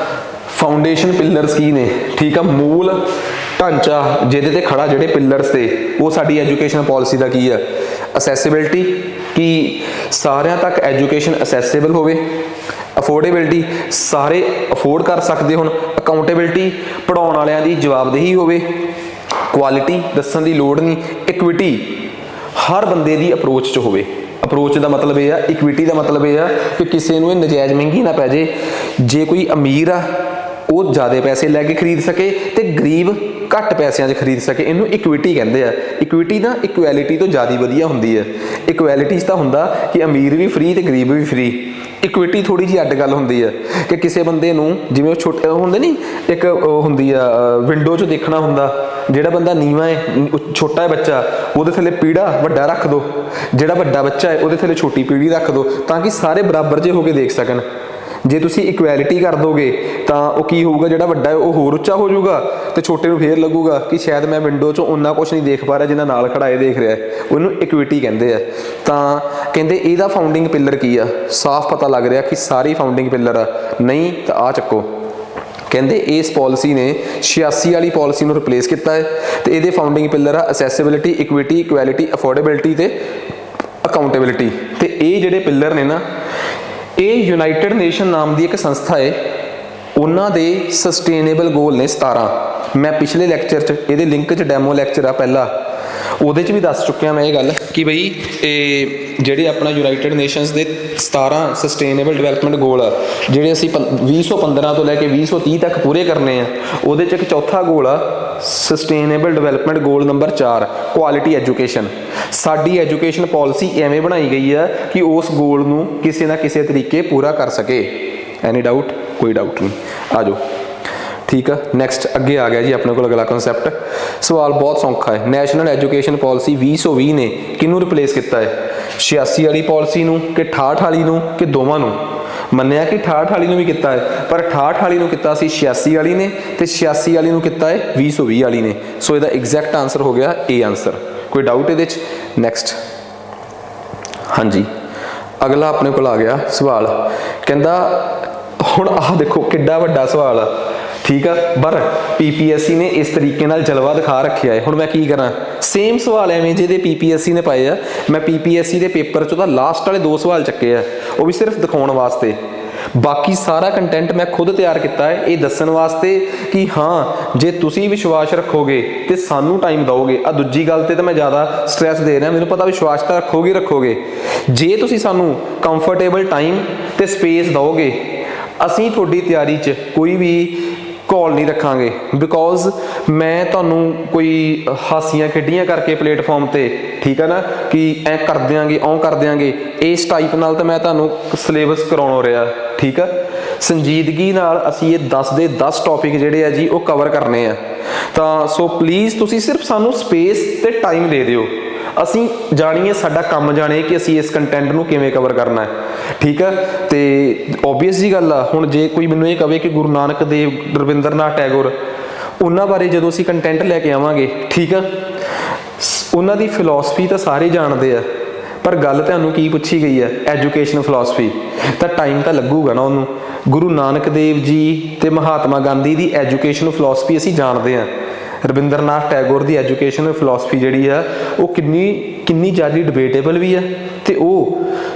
Speaker 1: ਫਾਊਂਡੇਸ਼ਨ ਪਿਲਰਸ ਕੀ ਨੇ? ਠੀਕ ਆ। ਮੂਲ ਢਾਂਚਾ ਜਿਹਦੇ ਤੇ ਖੜਾ, ਜਿਹੜੇ ਪਿਲਰਸ ਤੇ, ਉਹ ਸਾਡੀ ਐਜੂਕੇਸ਼ਨ ਪਾਲਿਸੀ ਦਾ ਕੀ ਆ? ਅਸੈਸਿਬਿਲਿਟੀ, ਕਿ ਸਾਰਿਆਂ ਤੱਕ ਐਜੂਕੇਸ਼ਨ ਅਸੈਸਿਬਲ ਹੋਵੇ। ਅਫੋਰਡੇਬਿਲਟੀ ਸਾਰੇ ਅਫੋਰਡ ਕਰ ਸਕਦੇ ਹੋਣ, ਅਕਾਊਂਟੇਬਿਲਟੀ ਪੜਾਉਣ ਵਾਲਿਆਂ ਦੀ ਜਵਾਬਦੇਹੀ ਹੋਵੇ, ਕੁਆਲਿਟੀ ਦੱਸਣ ਦੀ ਲੋੜ ਨਹੀਂ, ਇਕੁਇਟੀ ਹਰ ਬੰਦੇ ਦੀ ਅਪਰੋਚ 'ਚ ਹੋਵੇ। ਅਪਰੋਚ ਦਾ ਮਤਲਬ ਇਹ ਆ, ਇਕੁਇਟੀ ਦਾ ਮਤਲਬ ਇਹ ਆ ਕਿ ਕਿਸੇ ਨੂੰ ਇਹ ਨਜਾਇਜ਼ ਮਹਿੰਗੀ ਨਾ ਪੈ ਜੇ। ਜੇ ਕੋਈ ਅਮੀਰ ਆ ਉਹ ਜ਼ਿਆਦਾ ਪੈਸੇ ਲੈ ਕੇ ਖਰੀਦ ਸਕੇ ਤੇ ਗਰੀਬ ਘੱਟ ਪੈਸਿਆਂ 'ਚ ਖਰੀਦ ਸਕੇ, ਇਹਨੂੰ ਇਕੁਇਟੀ ਕਹਿੰਦੇ ਆ। ਇਕੁਇਟੀ ਨਾ ਇਕੁਐਲਿਟੀ ਤੋਂ ਜ਼ਿਆਦਾ ਵਧੀਆ ਹੁੰਦੀ ਹੈ। ਇਕੁਐਲਿਟੀ 'ਚ ਤਾਂ ਹੁੰਦਾ ਕਿ ਅਮੀਰ ਵੀ ਫ੍ਰੀ ਤੇ ਗਰੀਬ ਵੀ ਫ੍ਰੀ। ਇਕੁਇਟੀ ਥੋੜੀ ਜਿਹੀ ਅੱਡ ਗੱਲ ਹੁੰਦੀ ਹੈ ਕਿ ਕਿਸੇ ਬੰਦੇ ਨੂੰ ਜਿਵੇਂ ਉਹ ਛੋਟੇ ਹੁੰਦੇ ਨਹੀਂ, ਇੱਕ ਉਹ ਹੁੰਦੀ ਆ ਵਿੰਡੋ 'ਚੋਂ ਦੇਖਣਾ ਹੁੰਦਾ, ਜਿਹੜਾ ਬੰਦਾ ਨੀਵਾਂ ਹੈ, ਛੋਟਾ ਹੈ ਬੱਚਾ, ਉਹਦੇ ਥੱਲੇ ਪੀੜਾ ਵੱਡਾ ਰੱਖ ਦਿਓ, ਜਿਹੜਾ ਵੱਡਾ ਬੱਚਾ ਹੈ ਉਹਦੇ ਥੱਲੇ ਛੋਟੀ ਪੀੜੀ ਰੱਖ ਦਿਓ, ਤਾਂ ਕਿ ਸਾਰੇ ਬਰਾਬਰ ਜਿਹੇ ਹੋ ਕੇ ਦੇਖ ਸਕਣ। ਜੇ ਤੁਸੀਂ ਇਕੁਐਲਿਟੀ ਕਰ ਦੋਗੇ ਤਾਂ ਉਹ ਕੀ ਹੋਊਗਾ, ਜਿਹੜਾ ਵੱਡਾ ਹੈ ਉਹ ਹੋਰ ਉੱਚਾ ਹੋ ਜਾਊਗਾ ਤੇ ਛੋਟੇ ਨੂੰ ਫੇਰ ਲੱਗੂਗਾ ਕਿ ਸ਼ਾਇਦ ਮੈਂ ਵਿੰਡੋ 'ਚੋਂ ਓਨਾ ਕੁਛ ਨਹੀਂ ਦੇਖ ਪਾ ਰਿਹਾ ਜਿੰਨਾ ਨਾਲ ਖੜਾ ਇਹ ਦੇਖ ਰਿਹਾ। ਉਹਨੂੰ ਇਕੁਇਟੀ ਕਹਿੰਦੇ ਆ। ਤਾਂ ਕਹਿੰਦੇ ਇਹਦਾ ਫਾਊਂਡਿੰਗ ਪਿੱਲਰ ਕੀ ਆ, ਸਾਫ਼ ਪਤਾ ਲੱਗ ਰਿਹਾ ਕਿ ਸਾਰੀ ਫਾਊਂਡਿੰਗ ਪਿੱਲਰ ਆ। ਨਹੀਂ ਤਾਂ ਆ ਚੱਕੋ, ਕਹਿੰਦੇ ਇਸ ਪਾਲਿਸੀ ਨੇ 86 ਵਾਲੀ ਪਾਲਿਸੀ ਨੂੰ ਰਿਪਲੇਸ ਕੀਤਾ ਹੈ ਤੇ ਇਹਦੇ ਫਾਊਂਡਿੰਗ ਪਿੱਲਰ ਆ ਅਸੈਸਿਬਿਲਿਟੀ, ਇਕੁਇਟੀ, ਇਕੁਐਲਿਟੀ, ਅਫੋਰਡੇਬਿਲਿਟੀ ਤੇ ਅਕਾਊਂਟੇਬਿਲਿਟੀ। ਤੇ ਇਹ ਜਿਹੜੇ ਪਿੱਲਰ ਨੇ ਨਾ, ਇਹ ਯੂਨਾਈਟਿਡ ਨੇਸ਼ਨ ਨਾਮ ਦੀ ਇੱਕ ਸੰਸਥਾ ਹੈ, ਉਹਨਾਂ ਦੇ ਸਸਟੇਨੇਬਲ ਗੋਲ ਨੇ 17। ਮੈਂ ਪਿਛਲੇ ਲੈਕਚਰ 'ਚ ਇਹਦੇ ਲਿੰਕ 'ਚ ਡੈਮੋ ਲੈਕਚਰ ਆ ਪਹਿਲਾ, ਉਹਦੇ 'ਚ ਵੀ ਦੱਸ ਚੁੱਕਿਆ ਮੈਂ ਇਹ ਗੱਲ ਕਿ ਬਈ ਇਹ ਜਿਹੜੇ ਆਪਣਾ ਯੂਨਾਈਟਿਡ ਨੇਸ਼ਨਸ ਦੇ 17 ਸਸਟੇਨੇਬਲ ਡਿਵੈਲਪਮੈਂਟ ਗੋਲ ਆ, ਜਿਹੜੇ ਅਸੀਂ 2015 ਤੋਂ ਲੈ ਕੇ 2030 ਤੱਕ ਪੂਰੇ ਕਰਨੇ ਆ। ਉਹਦੇ 'ਚ ਇੱਕ ਚੌਥਾ ਗੋਲ ਆ ਸਸਟੇਨੇਬਲ ਡਿਵੈਲਪਮੈਂਟ ਗੋਲ ਨੰਬਰ 4, ਕੁਆਲਿਟੀ ਐਜੂਕੇਸ਼ਨ। ਸਾਡੀ ਐਜੂਕੇਸ਼ਨ ਪਾਲਿਸੀ ਐਵੇਂ ਬਣਾਈ ਗਈ ਆ ਕਿ ਉਸ ਗੋਲ ਨੂੰ ਕਿਸੇ ਨਾ ਕਿਸੇ ਤਰੀਕੇ ਪੂਰਾ ਕਰ ਸਕੇ। ਐਨੀ ਡਾਊਟ? ਕੋਈ ਡਾਊਟ ਨਹੀਂ, ਆ ਜਾਓ। ਠੀਕ ਆ, ਨੈਕਸਟ ਅੱਗੇ ਆ ਗਿਆ ਜੀ ਆਪਣੇ ਕੋਲ ਅਗਲਾ ਕਨਸੈਪਟ। ਸਵਾਲ ਬਹੁਤ ਸੌਖਾ ਹੈ। ਨੈਸ਼ਨਲ ਐਜੂਕੇਸ਼ਨ ਪਾਲਿਸੀ 2020 ਨੇ ਕਿਹਨੂੰ ਰਿਪਲੇਸ ਕੀਤਾ ਹੈ? 86 ਵਾਲੀ ਪਾਲਿਸੀ ਨੂੰ ਕਿ 68 ਵਾਲੀ ਨੂੰ ਕਿ ਦੋਵਾਂ ਨੂੰ? ਮੰਨਿਆ ਕਿ 68 ਵਾਲੀ ਨੂੰ ਵੀ ਕੀਤਾ ਹੈ, ਪਰ 68 ਵਾਲੀ ਨੂੰ ਕੀਤਾ ਸੀ 86 ਵਾਲੀ ਨੇ ਤੇ 86 ਵਾਲੀ ਨੂੰ ਕੀਤਾ ਹੈ 2020 ਵਾਲੀ ਨੇ। ਸੋ ਇਹਦਾ ਐਗਜ਼ੈਕਟ ਆਨਸਰ ਹੋ ਗਿਆ A ਆਨਸਰ। ਕੋਈ ਡਾਊਟ ਇਹਦੇ 'ਚ? ਨੈਕਸਟ ਹਾਂਜੀ, ਅਗਲਾ ਆਪਣੇ ਕੋਲ ਆ ਗਿਆ ਸਵਾਲ। ਕਹਿੰਦਾ ਹੁਣ ਆਹ ਦੇਖੋ ਕਿੱਡਾ ਵੱਡਾ ਸਵਾਲ ਆ, ਠੀਕ ਆ, ਪਰ PPSC ਨੇ ਇਸ ਤਰੀਕੇ ਨਾਲ ਜਲਵਾ ਦਿਖਾ ਰੱਖਿਆ ਹੈ। ਹੁਣ ਮੈਂ ਕੀ ਕਰਾਂ? ਸੇਮ ਸਵਾਲ ਐਵੇਂ ਜਿਹਦੇ PPSC ਨੇ ਪਾਏ ਆ, ਮੈਂ PPSC ਦੇ ਪੇਪਰ 'ਚੋਂ ਤਾਂ ਲਾਸਟ ਵਾਲੇ 2 ਸਵਾਲ ਚੱਕੇ ਆ, ਉਹ ਵੀ ਸਿਰਫ ਦਿਖਾਉਣ ਵਾਸਤੇ। ਬਾਕੀ ਸਾਰਾ ਕੰਟੈਂਟ ਮੈਂ ਖੁਦ ਤਿਆਰ ਕੀਤਾ ਹੈ ਇਹ ਦੱਸਣ ਵਾਸਤੇ ਕਿ ਹਾਂ ਜੇ ਤੁਸੀਂ ਵਿਸ਼ਵਾਸ ਰੱਖੋਗੇ ਤੇ ਸਾਨੂੰ ਟਾਈਮ ਦਿਓਗੇ। ਆ ਦੂਜੀ ਗੱਲ ਤੇ ਤਾਂ ਮੈਂ ਜ਼ਿਆਦਾ ਸਟ੍ਰੈਸ ਦੇ ਰਿਹਾ, ਮੈਨੂੰ ਪਤਾ ਵਿਸ਼ਵਾਸ ਤਾਂ ਰੱਖੋਗੇ। ਜੇ ਤੁਸੀਂ ਸਾਨੂੰ ਕੰਫਰਟੇਬਲ ਟਾਈਮ ਤੇ ਸਪੇਸ ਦਿਓਗੇ, ਅਸੀਂ ਤੁਹਾਡੀ ਤਿਆਰੀ 'ਚ ਕੋਈ ਵੀ ਘੋਲ ਨਹੀਂ ਰੱਖਾਂਗੇ। ਬਿਕੋਜ਼ ਮੈਂ ਤੁਹਾਨੂੰ ਕੋਈ ਹਾਸੀਆਂ ਖੇਡੀਆਂ ਕਰਕੇ ਪਲੇਟਫਾਰਮ ਤੇ, ਠੀਕ ਹੈ ਨਾ, ਕਿ ਐ ਕਰ ਦਿਆਂਗੇ ਓਂ ਕਰ ਦਿਆਂਗੇ, ਇਸ ਟਾਈਪ ਨਾਲ ਤਾਂ ਮੈਂ ਤੁਹਾਨੂੰ ਸਿਲੇਬਸ ਕਰਾਉਣ ਰਿਹਾ। ਠੀਕ ਆ, ਸੰਜੀਦਗੀ ਨਾਲ ਅਸੀਂ ਇਹ 10 ਦੇ 10 ਟੌਪਿਕ ਜਿਹੜੇ ਆ ਜੀ ਉਹ ਕਵਰ ਕਰਨੇ ਆ। ਤਾਂ ਸੋ ਪਲੀਜ਼ ਤੁਸੀਂ ਸਿਰਫ ਸਾਨੂੰ ਸਪੇਸ ਤੇ ਟਾਈਮ ਦੇ ਦਿਓ, ਅਸੀਂ ਜਾਣੀਏ, ਸਾਡਾ ਕੰਮ ਜਾਣੇ ਕਿ ਅਸੀਂ ਇਸ ਕੰਟੈਂਟ ਨੂੰ ਕਿਵੇਂ ਕਵਰ ਕਰਨਾ ਹੈ। ਠੀਕ ਆ, ਤੇ ਓਬਵੀਅਸ ਜੀ ਗੱਲ ਆ, ਹੁਣ ਜੇ ਕੋਈ ਮੈਨੂੰ ਇਹ ਕਵੇ ਕਿ ਗੁਰੂ ਨਾਨਕ ਦੇਵ, ਰਵਿੰਦਰਨਾਥ ਟੈਗੋਰ, ਉਹਨਾਂ ਬਾਰੇ ਜਦੋਂ ਅਸੀਂ ਕੰਟੈਂਟ ਲੈ ਕੇ ਆਵਾਂਗੇ, ਠੀਕ ਆ, ਉਹਨਾਂ ਦੀ ਫਿਲਾਸਫੀ ਤਾਂ ਸਾਰੇ ਜਾਣਦੇ ਆ, ਪਰ ਗੱਲ ਤੁਹਾਨੂੰ ਕੀ ਪੁੱਛੀ ਗਈ ਹੈ? Education philosophy. ਤਾਂ ਟਾਈਮ ਤਾਂ ਲੱਗੂਗਾ ਨਾ ਉਹਨੂੰ। ਗੁਰੂ ਨਾਨਕ ਦੇਵ ਜੀ ਤੇ ਮਹਾਤਮਾ ਗਾਂਧੀ ਦੀ ਐਜੂਕੇਸ਼ਨ ਫਿਲਾਸਫੀ ਅਸੀਂ ਜਾਣਦੇ ਹਾਂ। ਰਵਿੰਦਰਨਾਥ ਟੈਗੋਰ ਦੀ ਐਜੂਕੇਸ਼ਨ ਫਿਲਾਸਫੀ ਜਿਹੜੀ ਆ ਉਹ ਕਿੰਨੀ ਜ਼ਿਆਦਾ ਡਿਬੇਟੇਬਲ ਵੀ ਆ, ਤੇ ਉਹ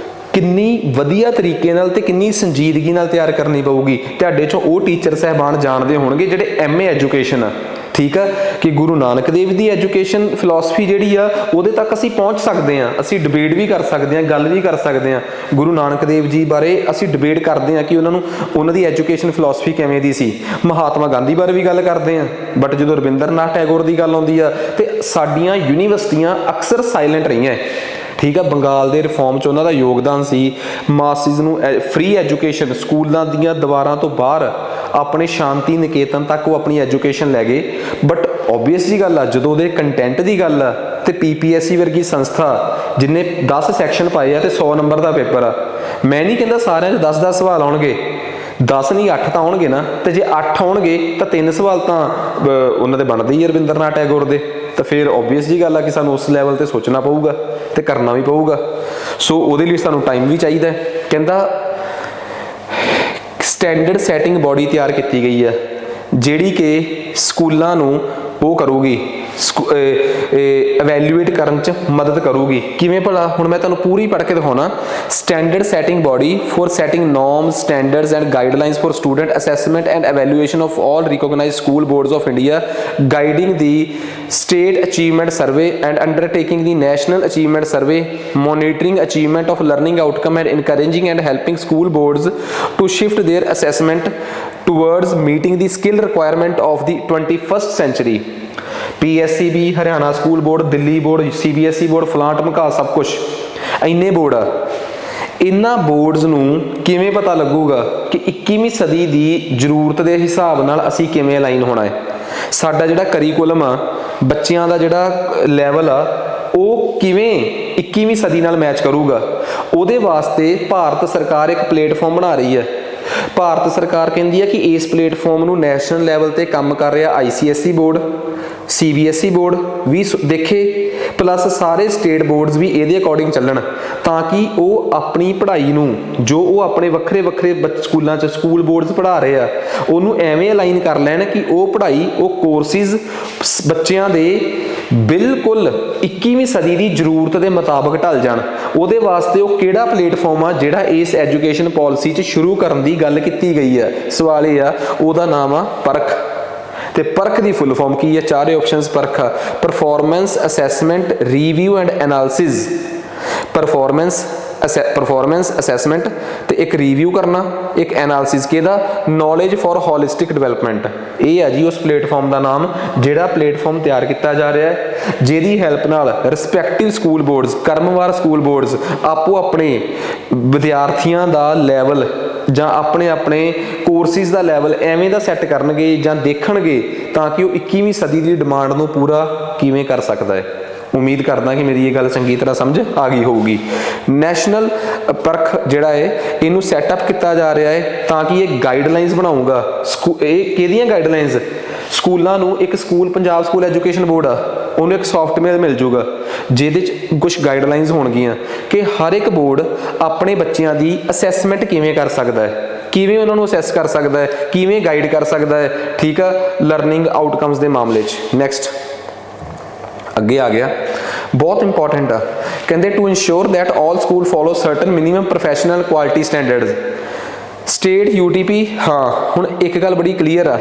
Speaker 1: ਕਿੰਨੀ ਵਧੀਆ ਤਰੀਕੇ ਨਾਲ ਤੇ ਕਿੰਨੀ ਸੰਜੀਦਗੀ ਨਾਲ ਤਿਆਰ ਕਰਨੀ ਪਊਗੀ। ਤੁਹਾਡੇ ਚੋਂ ਉਹ ਟੀਚਰ ਸਾਹਿਬਾਨ ਜਾਣਦੇ ਹੋਣਗੇ ਜਿਹੜੇ MA ਐਜੂਕੇਸ਼ਨ ਆ, ਠੀਕ ਆ, ਕਿ ਗੁਰੂ ਨਾਨਕ ਦੇਵ ਦੀ ਐਜੂਕੇਸ਼ਨ ਫਿਲਾਸਫੀ ਜਿਹੜੀ ਆ ਉਹਦੇ ਤੱਕ ਅਸੀਂ ਪਹੁੰਚ ਸਕਦੇ ਹਾਂ, ਅਸੀਂ ਡਿਬੇਟ ਵੀ ਕਰ ਸਕਦੇ ਹਾਂ, ਗੱਲ ਵੀ ਕਰ ਸਕਦੇ ਹਾਂ। ਗੁਰੂ ਨਾਨਕ ਦੇਵ ਜੀ ਬਾਰੇ ਅਸੀਂ ਡਿਬੇਟ ਕਰਦੇ ਹਾਂ ਕਿ ਉਹਨਾਂ ਦੀ ਐਜੂਕੇਸ਼ਨ ਫਿਲਾਸਫੀ ਕਿਵੇਂ ਦੀ ਸੀ। ਮਹਾਤਮਾ ਗਾਂਧੀ ਬਾਰੇ ਵੀ ਗੱਲ ਕਰਦੇ ਹਾਂ, ਬਟ ਜਦੋਂ ਰਵਿੰਦਰਨਾਥ ਟੈਗੋਰ ਦੀ ਗੱਲ ਆਉਂਦੀ ਆ ਤੇ ਸਾਡੀਆਂ ਯੂਨੀਵਰਸਿਟੀਆਂ ਅਕਸਰ ਸਾਇਲੈਂਟ ਰਹੀਆਂ। ਠੀਕ ਆ, ਬੰਗਾਲ ਦੇ ਰਿਫਾਰਮ 'ਚ ਉਹਨਾਂ ਦਾ ਯੋਗਦਾਨ ਸੀ। ਮਾਸਿਸ ਨੂੰ ਫ੍ਰੀ ਐਜੂਕੇਸ਼ਨ, ਸਕੂਲਾਂ ਦੀਆਂ ਦੀਵਾਰਾਂ ਤੋਂ ਬਾਹਰ ਆਪਣੇ ਸ਼ਾਂਤੀ ਨਿਕੇਤਨ ਤੱਕ ਉਹ ਆਪਣੀ ਐਜੂਕੇਸ਼ਨ ਲੈ ਗਏ। ਬਟ ਓਬਵੀਅਸ ਜੀ ਗੱਲ ਆ, ਜਦੋਂ ਉਹਦੇ ਕੰਟੈਂਟ ਦੀ ਗੱਲ ਆ ਤੇ PPSC ਵਰਗੀ ਸੰਸਥਾ ਜਿੰਨੇ 10 ਸੈਕਸ਼ਨ ਪਾਏ ਆ ਤੇ 100 ਨੰਬਰ ਦਾ ਪੇਪਰ ਆ, ਮੈਂ ਨਹੀਂ ਕਹਿੰਦਾ ਸਾਰਿਆਂ 'ਚ 10-10 ਸਵਾਲ ਆਉਣਗੇ, 10 ਨਹੀਂ 8 ਤਾਂ ਆਉਣਗੇ ਨਾ। ਤੇ ਜੇ 8 ਆਉਣਗੇ ਤਾਂ 3 ਸਵਾਲ ਤਾਂ ਉਹਨਾਂ ਦੇ ਬਣਦੇ ਹੀ ਰਵਿੰਦਰਨਾਥ ਟੈਗੋਰ ਦੇ। ਤਾਂ ਫਿਰ ਓਬਵੀਅਸ ਜੀ ਗੱਲ ਆ ਕਿ ਸਾਨੂੰ ਉਸ ਲੈਵਲ ਤੇ ਸੋਚਣਾ ਪਊਗਾ ਤੇ ਕਰਨਾ ਵੀ ਪਊਗਾ। ਸੋ ਉਹਦੇ ਲਈ ਸਾਨੂੰ ਟਾਈਮ ਵੀ ਚਾਹੀਦਾ। ਕਹਿੰਦਾ ਸਟੈਂਡਰਡ ਸੈਟਿੰਗ ਬੋਡੀ ਤਿਆਰ ਕੀਤੀ ਗਈ ਹੈ ਜਿਹੜੀ ਕਿ ਸਕੂਲਾਂ ਨੂੰ ਉਹ ਕਰੂਗੀ, ਇਵੈਲੂਏਟ ਕਰਨ ਚ ਮਦਦ ਕਰੂਗੀ। ਕਿਵੇਂ ਭਲਾ, ਹੁਣ ਮੈਂ ਤੁਹਾਨੂੰ ਪੂਰੀ ਪੜ੍ਹ ਕੇ ਦਿਖਾਉਣਾ। Standard setting body for setting norms, standards and guidelines for student assessment and evaluation of all recognized school boards of India, guiding the state achievement survey and undertaking the national achievement survey, monitoring achievement of learning outcome and encouraging and helping school boards to shift their assessment towards meeting the skill requirement of the 21st century। PSCB, Haryana school board, Delhi board, CBSE board, फलां ढमका सब कुछ इन्ने board आ। इन्हां boards नूं किवें पता लगूगा कि 21वीं सदी दी जरूरत दे हिसाब नाल असीं किवें अलाइन होना है। साडा जिहड़ा करिकुलम आ, बच्चियां दा जिहड़ा लैवल आ, ਉਹ ਕਿਵੇਂ 21ਵੀਂ ਸਦੀ ਨਾਲ ਮੈਚ ਕਰੂਗਾ। ਉਹਦੇ ਵਾਸਤੇ ਭਾਰਤ ਸਰਕਾਰ ਇੱਕ ਪਲੇਟਫਾਰਮ ਬਣਾ ਰਹੀ ਹੈ। ਭਾਰਤ ਸਰਕਾਰ ਕਹਿੰਦੀ ਹੈ ਕਿ ਇਸ ਪਲੇਟਫਾਰਮ ਨੂੰ ਨੈਸ਼ਨਲ ਲੈਵਲ ਤੇ ਕੰਮ ਕਰ ਰਿਹਾ ICSE ਬੋਰਡ, CBSE ਬੋਰਡ ਵੀ ਦੇਖੇ, ਪਲੱਸ ਸਾਰੇ ਸਟੇਟ ਬੋਰਡਸ ਵੀ ਇਹਦੇ ਅਕੋਰਡਿੰਗ ਚੱਲਣ, ਤਾਂ ਕਿ ਉਹ ਆਪਣੀ ਪੜ੍ਹਾਈ ਨੂੰ ਜੋ ਉਹ ਆਪਣੇ ਵੱਖਰੇ ਵੱਖਰੇ ਸਕੂਲਾਂ 'ਚ ਸਕੂਲ ਬੋਰਡਸ ਪੜ੍ਹਾ ਰਹੇ ਆ ਉਹਨੂੰ ਐਵੇਂ ਅਲਾਈਨ ਕਰ ਲੈਣ ਕਿ ਉਹ ਪੜ੍ਹਾਈ, ਉਹ ਕੋਰਸਿਸ ਬੱਚਿਆਂ ਦੇ ਬਿਲਕੁਲ 21ਵੀਂ ਸਦੀ ਦੀ ਜ਼ਰੂਰਤ ਦੇ ਮੁਤਾਬਕ ਢਲ ਜਾਣ। ਉਹਦੇ ਵਾਸਤੇ ਉਹ ਕਿਹੜਾ ਪਲੇਟਫਾਰਮ ਆ ਜਿਹੜਾ ਇਸ ਐਜੂਕੇਸ਼ਨ ਪਾਲਿਸੀ 'ਚ ਸ਼ੁਰੂ ਕਰਨ ਦੀ ਗੱਲ ਕੀਤੀ ਗਈ ਹੈ। ਸਵਾਲ ਇਹ ਆ, ਉਹਦਾ ਨਾਮ ਆ ਪਰਖ। ਤੇ ਪਰਖ ਦੀ ਫੁੱਲ ਫਾਰਮ ਕੀ ਹੈ? ਚਾਰੇ ਆਪਸ਼ਨਸ ਪਰਖ ਆ। Performance assessment review and analysis. Performance assessment तो एक रिव्यू करना, एक एनालिसिस किहदा, नॉलेज फॉर होलिस्टिक डिवेलपमेंट। ये है जी उस प्लेटफॉर्म का नाम जिहड़ा प्लेटफॉर्म तैयार किया जा रहा है, जिहदी हैल्प नाल रिस्पैक्टिव स्कूल बोर्ड्स, क्रमवार स्कूल बोर्ड्स आपो अपने विद्यार्थियों का लैवल ਜਾਂ ਆਪਣੇ ਆਪਣੇ ਕੋਰਸਿਸ ਦਾ ਲੈਵਲ ਐਵੇਂ ਦਾ ਸੈੱਟ ਕਰਨਗੇ ਜਾਂ ਦੇਖਣਗੇ ਤਾਂ ਕਿ ਉਹ 21ਵੀਂ ਸਦੀ ਦੀ ਡਿਮਾਂਡ ਨੂੰ ਪੂਰਾ ਕਿਵੇਂ ਕਰ ਸਕਦਾ ਹੈ। ਉਮੀਦ ਕਰਦਾ ਕਿ ਮੇਰੀ ਇਹ ਗੱਲ ਚੰਗੀ ਤਰ੍ਹਾਂ ਸਮਝ ਆ ਗਈ ਹੋਊਗੀ। ਨੈਸ਼ਨਲ ਪਰਖ ਜਿਹੜਾ ਹੈ ਇਹਨੂੰ ਸੈਟਅਪ ਕੀਤਾ ਜਾ ਰਿਹਾ ਹੈ ਤਾਂ ਕਿ ਇਹ ਗਾਈਡਲਾਈਨਸ ਬਣਾਊਗਾ। ਇਹ ਕਿਹਦੀਆਂ ਗਾਈਡਲਾਈਨਸ? ਸਕੂਲਾਂ ਨੂੰ ਇੱਕ school, Punjab school education board ਆ, ਉਹਨੂੰ ਇੱਕ ਸੌਫਟਵੇਅਰ ਮਿਲ ਜੂਗਾ ਜਿਹਦੇ 'ਚ ਕੁਝ ਗਾਈਡਲਾਈਨਸ ਹੋਣਗੀਆਂ ਕਿ ਹਰ ਇੱਕ ਬੋਰਡ ਆਪਣੇ ਬੱਚਿਆਂ ਦੀ ਅਸੈਸਮੈਂਟ ਕਿਵੇਂ ਕਰ ਸਕਦਾ ਹੈ, ਕਿਵੇਂ ਉਹਨਾਂ ਨੂੰ ਅਸੈਸ ਕਰ ਸਕਦਾ ਹੈ, ਕਿਵੇਂ ਗਾਈਡ ਕਰ ਸਕਦਾ ਹੈ, ਠੀਕ ਆ, ਲਰਨਿੰਗ ਆਊਟਕਮਸ ਦੇ ਮਾਮਲੇ 'ਚ। ਨੈਕਸਟ ਅੱਗੇ ਆ ਗਿਆ, ਬਹੁਤ ਇੰਪੋਰਟੈਂਟ ਆ, ਕਹਿੰਦੇ to ensure that all school follow certain minimum professional quality standards. State UTP, ਹਾਂ ਹੁਣ ਇੱਕ ਗੱਲ ਬੜੀ ਕਲੀਅਰ ਆ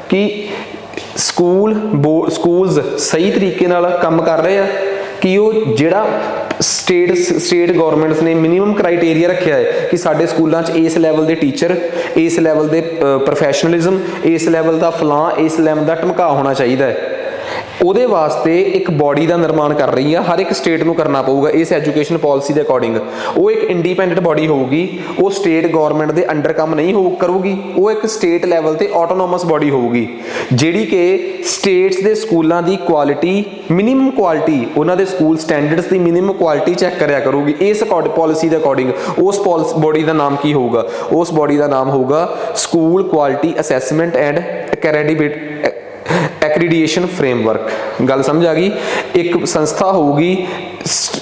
Speaker 1: ਕਿ ਸਕੂਲਸ ਸਹੀ ਤਰੀਕੇ ਨਾਲ ਕੰਮ ਕਰ ਰਹੇ ਆ ਕਿ ਉਹ ਜਿਹੜਾ ਸਟੇਟ ਗਵਰਨਮੈਂਟਸ ਨੇ ਮਿਨੀਮਮ ਕ੍ਰਾਈਟੇਰੀਆ ਰੱਖਿਆ ਹੈ ਕਿ ਸਾਡੇ ਸਕੂਲਾਂ 'ਚ ਇਸ ਲੈਵਲ ਦੇ ਟੀਚਰ, ਇਸ ਲੈਵਲ ਦੇ ਪ੍ਰੋਫੈਸ਼ਨਲਿਜ਼ਮ, ਇਸ ਲੈਵਲ ਦਾ ਫਲਾਂ, ਇਸ ਲੈਵਲ ਦਾ ਢਮਕਾ ਹੋਣਾ ਚਾਹੀਦਾ ਹੈ। ਉਹਦੇ ਵਾਸਤੇ ਇੱਕ ਬੋਡੀ ਦਾ ਨਿਰਮਾਣ ਕਰ ਰਹੀ ਆ, ਹਰ ਇੱਕ ਸਟੇਟ ਨੂੰ ਕਰਨਾ ਪਊਗਾ ਇਸ ਐਜੂਕੇਸ਼ਨ ਪਾਲਿਸੀ ਦੇ ਅਕੋਰਡਿੰਗ। ਉਹ ਇੱਕ ਇੰਡੀਪੈਂਡੈਂਟ ਬੋਡੀ ਹੋਊਗੀ, ਉਹ ਸਟੇਟ ਗਵਰਨਮੈਂਟ ਦੇ ਅੰਡਰ ਕੰਮ ਨਹੀਂ ਕਰੂਗੀ, ਉਹ ਇੱਕ ਸਟੇਟ ਲੈਵਲ ਤੇ ਆਟੋਨੋਮਸ ਬੋਡੀ ਹੋਊਗੀ ਜਿਹੜੀ ਕਿ ਸਟੇਟਸ ਦੇ ਸਕੂਲਾਂ ਦੀ ਕੁਆਲਿਟੀ, ਮਿਨੀਮਮ ਕੁਆਲਿਟੀ, ਉਹਨਾਂ ਦੇ ਸਕੂਲ ਸਟੈਂਡਰਡਸ ਦੀ ਮਿਨੀਮਮ ਕੁਆਲਿਟੀ ਚੈੱਕ ਕਰਿਆ ਕਰੂਗੀ ਇਸ ਪਾਲਿਸੀ ਦੇ ਅਕੋਰਡਿੰਗ। ਉਸ ਬੋਡੀ ਦਾ ਨਾਮ ਕੀ ਹੋਊਗਾ? ਉਸ ਬੋਡੀ ਦਾ ਨਾਮ ਹੋਊਗਾ school quality assessment and accreditation framework. गल समझ आ गई? एक संस्था होगी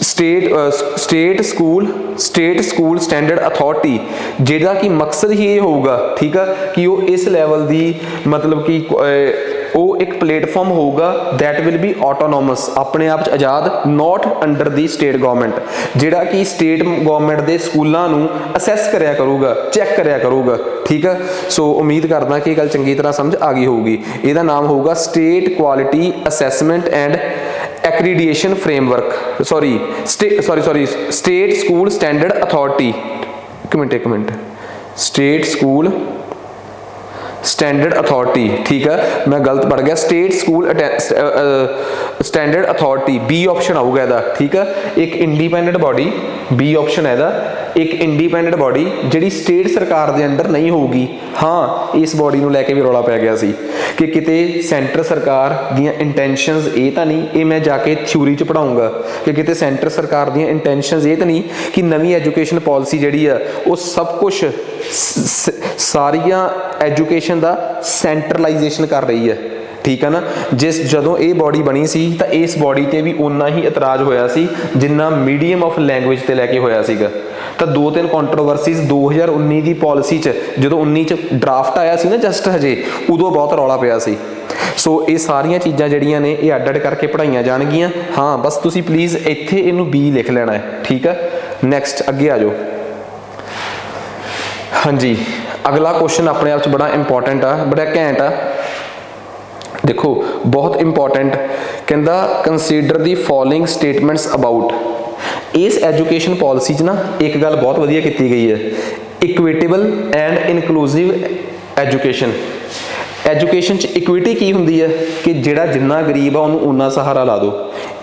Speaker 1: स्टेट स्कूल स्टैंडर्ड अथॉरिटी, जिहदा कि मकसद ही ये होगा, ठीक है, कि वो इस लैवल दी मतलब कि वो एक प्लेटफॉर्म होगा दैट विल बी ऑटोनोमस, अपने आप आज़ाद, not under the state government, जिहड़ा कि स्टेट गवर्नमेंट के स्कूलों नूं असैस करिया करूगा, चैक करिया करूगा, ठीक है। सो उम्मीद करदा कि गल चंगी तरह समझ आ गई होगी। इहदा नाम होगा state quality assessment and accreditation framework, state school standard authority. एक minute, state school standard authority, ठीक है, मैं गलत पढ़ गया, state school standard authority, B option आऊगा ਇਹਦਾ, ठीक है। एक इंडिपेंडेंट बॉडी, बी ऑप्शन है ਇਹਦਾ, एक इंडिपेंडेंट बॉडी ਜਿਹੜੀ ਸਟੇਟ ਸਰਕਾਰ ਦੇ ਅੰਡਰ ਨਹੀਂ ਹੋਊਗੀ। ਹਾਂ, ਇਸ ਬੋਡੀ ਨੂੰ ਲੈ ਕੇ ਵੀ ਰੌਲਾ ਪੈ ਗਿਆ ਸੀ ਕਿ ਕਿਤੇ ਸੈਂਟਰ ਸਰਕਾਰ ਦੀਆਂ ਇੰਟੈਂਸ਼ਨਸ ਇਹ ਤਾਂ ਨਹੀਂ, ਇਹ ਮੈਂ ਜਾ ਕੇ ਥਿਊਰੀ 'ਚ ਪੜਾਉਂਗਾ ਕਿ ਕਿਤੇ ਸੈਂਟਰ ਸਰਕਾਰ ਦੀਆਂ ਇੰਟੈਂਸ਼ਨਸ ਇਹ ਤਾਂ ਨਹੀਂ ਕਿ ਨਵੀਂ ਐਜੂਕੇਸ਼ਨ ਪਾਲਿਸੀ ਜਿਹੜੀ ਆ ਉਹ ਸਭ ਕੁਝ ਸਾਰੀਆਂ ਐਜੂਕੇਸ਼ਨ ਦਾ ਸੈਂਟਰਲਾਈਜੇਸ਼ਨ ਕਰ ਰਹੀ ਹੈ, ठीक है ना। ਜਦੋਂ ਇਹ ਬੋਡੀ ਬਣੀ ਸੀ ਤਾਂ ਇਸ ਬੋਡੀ ਤੇ ਵੀ ਉਨਾ ਹੀ ਇਤਰਾਜ਼ ਹੋਇਆ ਸੀ ਜਿੰਨਾ ਮੀਡੀਅਮ ਆਫ ਲੈਂਗੁਏਜ ਤੇ ਲੈ ਕੇ ਹੋਇਆ ਸੀਗਾ। ਤਾਂ 2-3 ਕੰਟਰੋਵਰਸੀਜ਼ 2019 ਦੀ ਪਾਲਿਸੀ 'ਚ, ਜਦੋਂ 19 'ਚ ਡਰਾਫਟ ਆਇਆ ਸੀ ਨਾ ਜਸਟ ਹਜੇ, ਉਦੋਂ ਬਹੁਤ ਰੌਲਾ ਪਿਆ ਸੀ। सो ये सारिया चीज़ां जिहड़ियां ने ये अड अड करके पढ़ाइयां जाणगियां। हाँ बस तुसीं प्लीज़ इत्थे इहनूं बी लिख लेना है, ठीक है। नैक्सट अगे आ जाओ। हाँ जी, अगला क्वेश्चन अपने आप च बड़ा इंपॉर्टेंट आ, बड़ा घैंट आ। देखो बहुत इंपॉर्टेंट, कहंदा consider the following statements about. इस एजुकेशन पॉलिसी च ना एक गल बहुत वधिया की गई है, equitable and inclusive education. Education च इक्विटी की हुंदी है कि जिहड़ा जिन्ना गरीब आ उन्होंने उन्ना सहारा ला दो।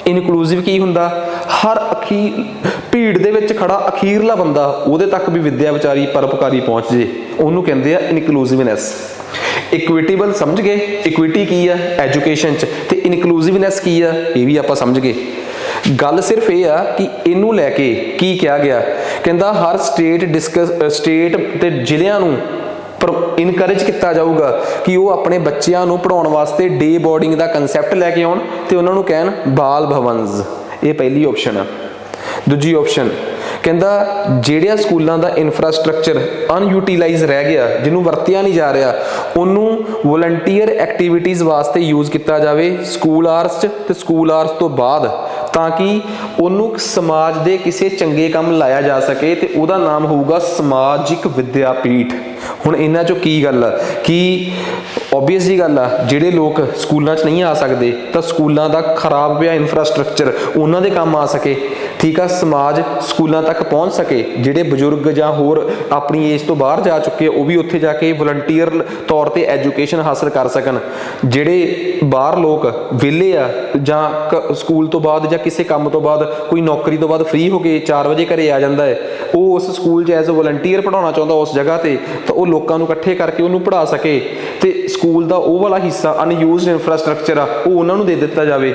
Speaker 1: इनकलूसिव की हुंदा, हर भीड़ दे विच खड़ा अखीरला बंदा उहदे तक भी विद्या विचारी परोपकारी पहुँच जे, उहनूं कहंदे आ इनकलूसिवनैस। इक्विटेबल समझ गए, इक्विटी की है एजुकेशन च, ते इनकलूसिवनैस की है ये भी आपां समझ गए। गल सिर्फ ये आ कि इनू लैके की कहा गया, कहंदा हर स्टेट ते जिलियां नूं इनकरेज किया जाऊगा कि वो अपने बच्चों को पढ़ाने वास्ते डे बोर्डिंग का कंसैप्ट लैके आउण ते उन्होंने कहन बाल भवनस। ये पहली ऑप्शन है। दूजी ऑप्शन कहंदा जिहड़ियां स्कूलों का इंफ्रास्ट्रक्चर अनयूटिलाइज रह गया, जिन्हों वरतिया नहीं जा रहा, उन्होंने वॉलंटियर एक्टिविटीज़ वास्ते यूज़ किया जाए स्कूल आवर्स ते स्कूल आवर्स तो बाद, ताकि उन्होंने समाज के किसी चंगे काम लाया जा सके, तो उहदा नाम होगा समाजिक विद्यापीठ। हुण इन्हां चों की गल आ कि ओबवियस जी गल आ, जिहड़े लोग स्कूलों च नहीं आ सकते तो स्कूलों का खराब पिया इंफ्रास्ट्रक्चर उन्हां दे काम आ सके, ठीक है। समाज स्कूलों तक पहुँच सके, जिहड़े बजुर्ग जां होर अपनी एज तो बाहर जा चुके वो भी उत्थे जाके वलंटीयर तौर पर एजुकेशन हासिल कर सकन। जिहड़े बाहर लोग विहले आ जां स्कूल तो बाद जां किसी काम तो बाद कोई नौकरी तो बाद फ्री होके 4 वजे घरे आ जाता है, वो उस स्कूल च एज ए वलंटीयर पढ़ाना चाहता उस जगह पर, तो वो लोगों को इकट्ठे करके उन्होंने पढ़ा सके, तो स्कूल का वो वाला हिस्सा अनयूज इंफ्रास्ट्रक्चर आ वो उन्होंने दे दिता जाए,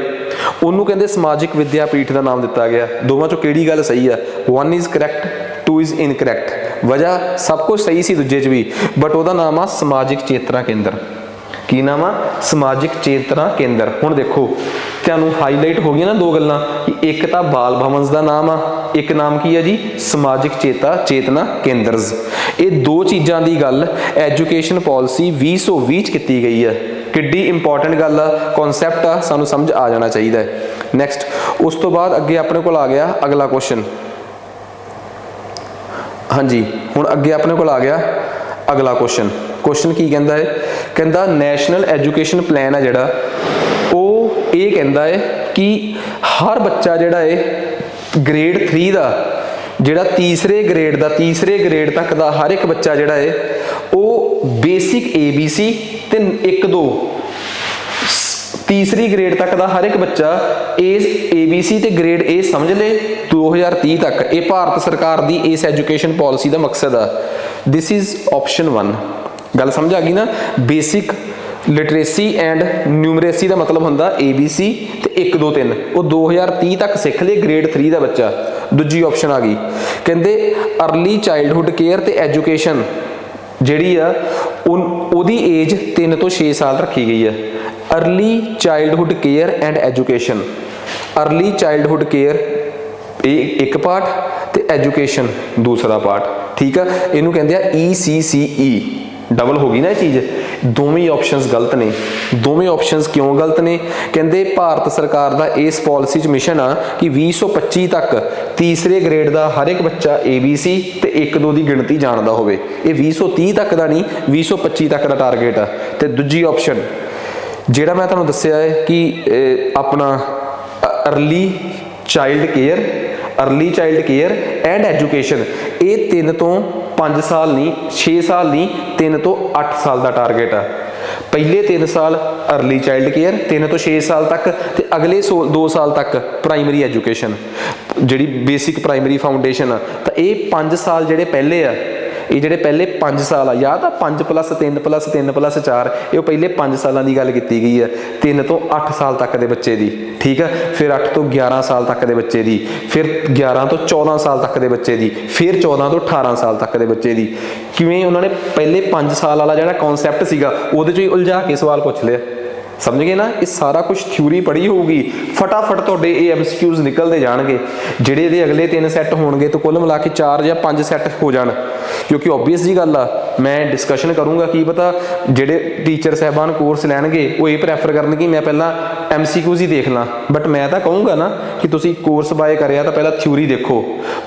Speaker 1: उन्होंने कहते समाजिक विद्यापीठ का नाम दिता गया। दोवां चों किहड़ी गल सही है? 1 इज़ करैक्ट, 2 इज़ इनकरैक्ट। वजह सब कुछ सही सी दूजे च भी, बट वह नाम आ समाजिक चेतना केंद्र। की नाम आ? समाजिक चेतना केंद्र। हुण देखो तुहानूं हाईलाइट हो गई ना 2 गल्लां, कि एक तो बाल भवनस का नाम आ, एक नाम की है जी समाजिक चेतना केंद्रस। ये 2 चीज़ों की गल एजुकेशन पॉलिसी 2020 की गई है। किड्डी इंपॉर्टेंट गल आ, कॉन्सैप्ट आ, सानू समझ आ जाना चाहिए। नैक्सट उस तो बाद अगे अपने को आ गया अगला क्वेश्चन। हाँ जी, हुण अगे अपने को आ गया अगला क्वेश्चन। क्वेश्चन की कहता है? कहता नैशनल एजुकेशन प्लान है जिहड़ा वो ये कहता है कि हर बच्चा जिहड़ा है ग्रेड 3 का, जिहड़ा तीसरे ग्रेड तक का हर एक बच्चा जिहड़ा है वो बेसिक ABC ते 1-2 तीसरी ग्रेड तक का हर एक बच्चा ABC ते ग्रेड A समझ ले 2030 तक। ये भारत सरकार की इस एजुकेशन पॉलिसी का मकसद है। This is option 1। गल समझ आ गई ना? बेसिक लिटरेसी एंड न्यूमरेसी का मतलब होंदा ABC ते 1 2 3 वो 2030 तक सीख ले ग्रेड 3 का बच्चा। दूजी ऑप्शन आ गई, कहते अर्ली चाइल्डहुड केयर ते एजुकेशन जिहड़ी आ उहदी एज 3 तो 6 साल रखी गई है। Early childhood care and education, early childhood care एक पार्ट ते एजुकेशन दूसरा पार्ट, ठीक है। इनू कहते हैं ECCE, डबल हो गई ना चीज़। दोवें ऑप्शनस गलत ने। दोवें ऑप्शनस क्यों गलत ने? कहते भारत सरकार का इस पॉलिसी च मिशन आ कि 2025 तक तीसरे ग्रेड का हर एक बच्चा ABC ते 1-2 की गिनती जानता होवे। ये 2030 तक का नहीं, 2025 तक का टारगेट आ। ते दूजी ऑप्शन जिहड़ा मैं तुहानूं दस्सिया है कि अपना early child care and education, ये 3 तो 5 साल नहीं, 6 साल नहीं, 3 तो 8 साल का टारगेट है। पहले 3 साल अर्ली चाइल्ड केयर, 3 तो 6 साल तक, ते अगले 2 साल तक प्राइमरी एजुकेशन जिहड़ी बेसिक प्राइमरी फाउंडेशन आ। तो ये 5 साल जिहड़े पहले आ, ये जिहड़े पहले 5 साल आ, याद आ 5 + 3 + 3 + 4, ये पहले 5 सालों की गल की गई है। 3 तो 8 साल तक के बच्चे की, ठीक है। फिर 8 तो 11 साल तक के बच्चे की, फिर 11 तो 14 साल तक के बच्चे की, फिर 14 तो 18 साल तक के बच्चे की। किवें उन्होंने पहले 5 साल वाला जिहड़ा कॉन्सैप्ट सीगा उहदे चों उलझा के सवाल पूछ लिया। समझ गए ना? ये सारा कुछ थ्योरी पढ़ी होगी, फटाफट तुहाडे ये MCQs निकलते जाणगे। जिहड़े इहदे अगले 3 सैट होणगे तो कुल मिला के 4 या 5 सैट हो जाण, क्योंकि ओबवियस जी गल आ मैं डिस्कशन करूँगा, की पता ਜਿਹੜੇ टीचर साहबान कोर्स लैणगे वो ये प्रैफर करन कि मैं पहला MCQs ही देख ਲਾਂ, बट मैं तो कहूँगा ना कि तुसी कोर्स बाय करिया तो पहला थ्योरी देखो,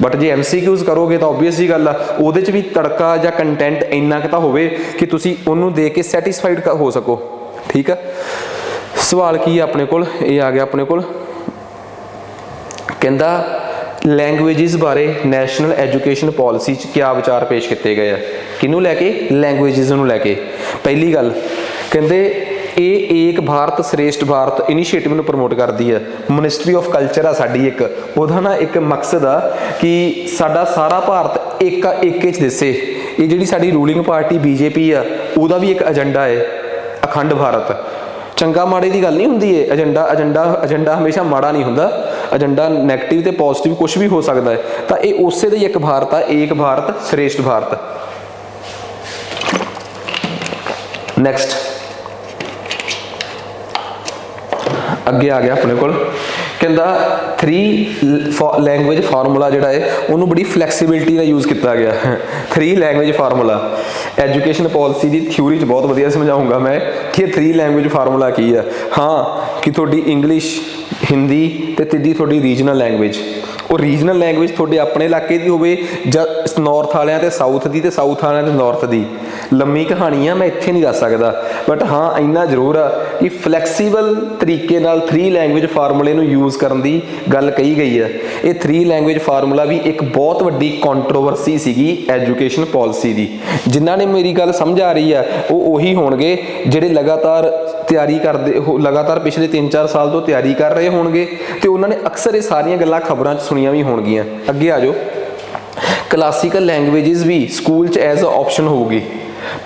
Speaker 1: बट जे MCQs करोगे तो ओबवियस जी गल आ ਉਹਦੇ 'ਚ भी तड़का ਜਾਂ कंटेंट ਇੰਨਾ ਕੁ ਤਾਂ ਹੋਵੇ कि तुसी ਉਹਨੂੰ देख के सैटिस्फाइड हो सको। ठीक है, सवाल की है अपने कोल, ये आ गया अपने कोल, कहता लैंगुएजिस बारे नैशनल एजुकेशन पॉलिसी च क्या विचार पेश किए गए हैं, किनू लैके, लैंगुएजिस नू लैके। पहली गल कहते ये एक भारत श्रेष्ठ भारत इनिशिएटिव में प्रमोट करती है, मिनिस्ट्री ऑफ कल्चर आ साडी एक, उहदा ना एक मकसद आ कि साडा सारा भारत एक दिसे। ये जिहड़ी साडी रूलिंग पार्टी BJP आ उहदा भी एक एजेंडा है अखंड भारत। चंगा माड़े की गल नहीं हुंदी है, एजेंडा एजेंडा एजेंडा हमेशा माड़ा नहीं हुंदा, एजेंडा नैगेटिव ते पॉजिटिव कुछ भी हो सकता है। तो ये उसे दा एक भारत आ, एक भारत श्रेष्ठ भारत। नैक्सट अगे आ गया अपने को, कहता 3 लैंगुएज फार्मूला जोड़ा है उन्होंने बड़ी फ्लैक्सीबिलिटी का यूज़ किया गया। 3 लैंगुएज फार्मूला एजुकेशन पॉलिसी की थ्योरी बहुत वधिया समझाऊंगा मैं कि 3 लैंगुएज फार्मूला की है। हाँ कि थोड़ी इंग्लिश, हिंदी ते तीजी थोड़ी रीजनल लैंगुएज, और रीजनल लैंगुएज थोड़े अपने इलाके की होवे जां नॉर्थ वालियां ते साउथ दी ते साउथ वालियां ते नॉर्थ दी। लंबी कहानी है, मैं इत्थे नहीं दस सकदा, बट हाँ इन्ना जरूर आ कि फ्लैक्सीबल तरीके नाल 3 लैंगुएज फार्मूले नूं यूज़ करन दी गल कही गई है। ये 3 लैंगुएज फार्मूला भी एक बहुत वड्डी कॉन्ट्रोवर्सी सीगी एजुकेशन पॉलिसी दी। जिन्हां ने मेरी गल समझ आ रही है वो उही होणगे जिहड़े लगातार तैयारी करते हो, लगातार पिछले 3-4 साल तो तैयारी कर रहे होणगे ते उन्होंने अक्सर ये सारियां गल्लां खबरां च सुनियां भी होणगियां। अगे आ जाओ, क्लासिकल लैंगुएजिस भी स्कूल च एज ऑप्शन होगी।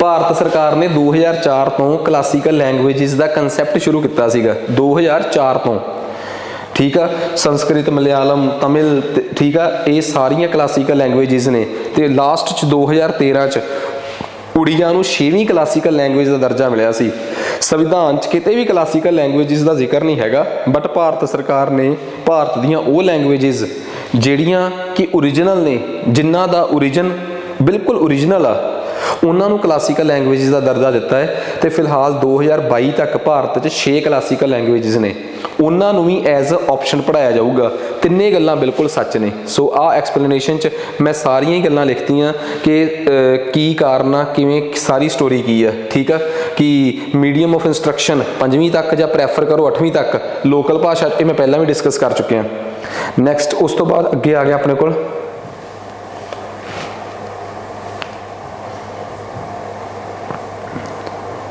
Speaker 1: भारत सरकार ने 2004 तो क्लासिकल लैंगुएजिस का कंसैप्ट शुरू किया सीगा, 2004 तो। ठीक है, संस्कृत, मलयालम, तमिल, ठीक है, ये सारियां क्लासिकल लैंगुएजिस ने। तो लास्ट च 2013 च उड़िया नूं 6वीं क्लासिकल लैंगुएज का दर्जा मिलिया सी। संविधान च किते भी क्लासिकल लैंगुएजिस का जिक्र नहीं हैगा, बट भारत सरकार ने भारत दीयां वो लैंगुएजिस ਜਿਹੜੀਆਂ कि ओरिजिनल ने, जिन्हां दा ओरिजिन बिल्कुल ओरिजिनल आ, उन्होंने क्लासिकल लैंगुएजिस का दर्जा दिता है। तो फिलहाल 2022 तक भारत में 6 क्लासिकल लैंगुएजिस ने, उन्होंने भी एज ऑप्शन पढ़ाया जाऊगा। तिन्ने गल्लां बिल्कुल सच ने। सो आ एक्सप्लेनेशन च मैं सारियां ही गल्लां लिखतियां कि की कारण आ, किवें सारी स्टोरी की है। ठीक है, कि मीडियम ऑफ इंस्ट्रक्शन 5वीं तक या प्रैफर करो 8वीं तक, लोकल भाषा ये मैं पहला भी डिस्कस कर चुके हैं। नैक्सट उस तो बाद अगे आ गया अपने को,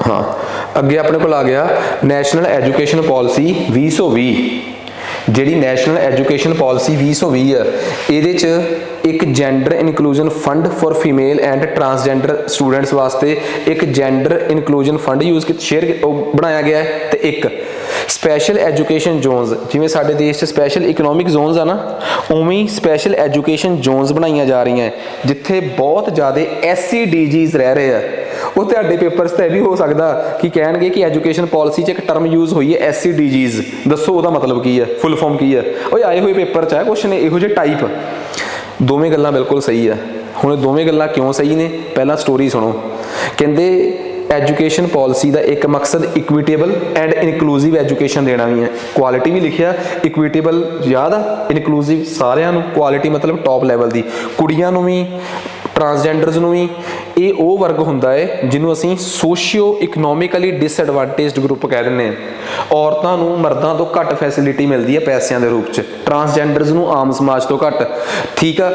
Speaker 1: हाँ अगे अपने को आ गया नैशनल एजुकेशन पॉलिसी 2020। जी नैशनल एजुकेशन पॉलिसी 2020 है, ये एक gender inclusion fund for female and transgender students वास्ते एक जेंडर इनकलूजन फंड यूज़ शेयर बनाया गया है। तो एक स्पैशल एजुकेशन जोन्स, जिमें साडे देश स्पैशल इकनॉमिक जोन्स आ ना, उवें स्पैशल एजुकेशन जोन्स बनाई जा रही हैं जिथे बहुत ज़्यादा SCDGs रह रहे हैं। वो तुहाडे पेपर्स तो यह भी हो सकता कि कहेंगे कि एजुकेशन पॉलिसी च एक टर्म यूज़ हुई है SCDGs, दसो उसका मतलब की है, फुल फॉर्म की है। वो आए हुए पेपर च है क्वेश्चन इहो जिहे टाइप, दोवें गल्लां बिल्कुल सही है। हुण दोवें गल्लां क्यों सही ने, पहला स्टोरी सुनो। कहते एजुकेशन पॉलिसी का एक मकसद इक्विटेबल एंड इनकलूसिव एजुकेशन देना भी है। क्वालिटी भी लिखिया, इक्विटेबल याद आ, इनकलूसिव सारिਆਂ ਨੂੰ, क्वालिटी मतलब टॉप लैवल की, कुड़ियां नूं भी ट्रांसजेंडर्स नूं भी। ये वो वर्ग हुंदा है जिन्हों असीं सोशियो इकनॉमिकली डिसएडवांटेज्ड ग्रुप कह दिंदे हां। औरतां नूं मर्दां तो घट फैसिलिटी मिलती है पैसों के रूप च, ट्रांसजेंडर्स नूं आम समाज तो घट। ठीक है,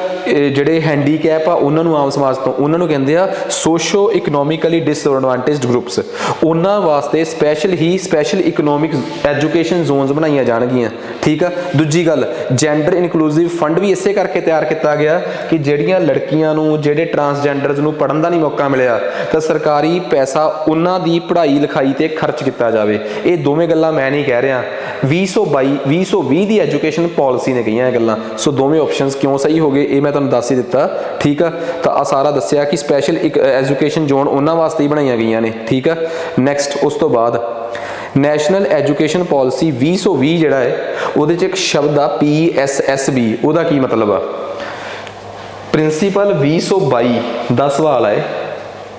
Speaker 1: जिहड़े हैंडीकैप आ उन्हां नूं आम समाज तो, उन्हां नूं कहंदे आ सोशियो इकनॉमिकली डिसएडवांटेज्ड ग्रुप्स। उन्हां वास्ते स्पैशल इकनॉमिक एजुकेशन जोन्स बनाईयां जाणगीਆਂ। ठीक है, दूजी गल जेंडर इनकलूसिव फंड भी इसे करके तैयार किया गया कि जिहड़ियां लड़कियां नूं, जिहड़े ट्रांसजेंडर्स नूं पढ़न दा नहीं मौका मिलिया तो सरकारी पैसा उन्हां दी पढ़ाई लिखाई ते खर्च किया जाए। ये दोवें गल्लां मैं नहीं कह रहा, 2020 की एजुकेशन पॉलिसी ने कही गल्लां। सो दोवें ऑप्शनस क्यों सही हो गए ये मैं तुहानूं दस ही दिता। ठीक है, तो आ सारा दस्सिया कि स्पैशल एजुकेशन जोन उन्हां वास्ते ही बनाईयां गईयां ने। ठीक है, नैक्सट उस तो बाद नैशनल एजुकेशन पॉलिसी 2020 जिहड़ा है उहदे च एक शब्द आ PSSB, उहदा की मतलब आ? प्रिंसीपल 2022 का सवाल है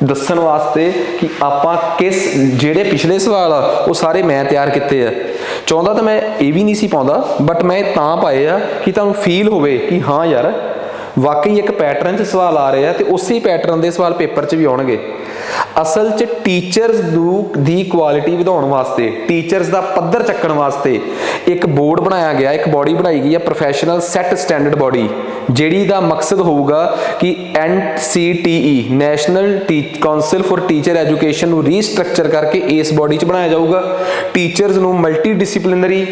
Speaker 1: ਦੱਸਣ ਵਾਸਤੇ ਕਿ ਆਪਾਂ ਕਿਸ ਜਿਹੜੇ ਪਿਛਲੇ ਸਵਾਲ ਆ ਉਹ ਸਾਰੇ ਮੈਂ ਤਿਆਰ ਕੀਤੇ ਆ। ਚਾਹੁੰਦਾ ਤਾਂ ਮੈਂ ਇਹ ਵੀ ਨਹੀਂ ਸੀ ਪਾਉਂਦਾ, ਬਟ ਮੈਂ ਤਾਂ ਪਾਏ ਆ ਕਿ ਤੁਹਾਨੂੰ ਫੀਲ ਹੋਵੇ ਕਿ ਹਾਂ ਯਾਰ ਵਾਕਈ ਇੱਕ ਪੈਟਰਨ 'ਚ ਸਵਾਲ ਆ ਰਹੇ ਆ ਤੇ ਉਸੇ ਪੈਟਰਨ ਦੇ ਸਵਾਲ ਪੇਪਰ 'ਚ ਵੀ ਆਉਣਗੇ। ਅਸਲ 'ਚ ਟੀਚਰਸ ਦੀ ਕੁਆਲਿਟੀ ਵਧਾਉਣ ਵਾਸਤੇ, ਟੀਚਰਸ ਦਾ ਪੱਧਰ ਚੱਕਣ ਵਾਸਤੇ ਇੱਕ ਬੋਰਡ ਬਣਾਇਆ ਗਿਆ, ਇੱਕ ਬੋਡੀ ਬਣਾਈ ਗਈ ਹੈ ਪ੍ਰੋਫੈਸ਼ਨਲ ਸੈਟ ਸਟੈਂਡਰਡ ਬੋਡੀ, ਜਿਹੜੀ ਦਾ ਮਕਸਦ ਹੋਊਗਾ ਕਿ NCTE national council for teacher education ਨੂੰ ਰੀਸਟਰਕਚਰ ਕਰਕੇ ਇਸ ਬੋਡੀ 'ਚ ਬਣਾਇਆ ਜਾਊਗਾ। ਟੀਚਰਸ ਨੂੰ ਮਲਟੀ ਡਿਸਪਲਿਨਰੀ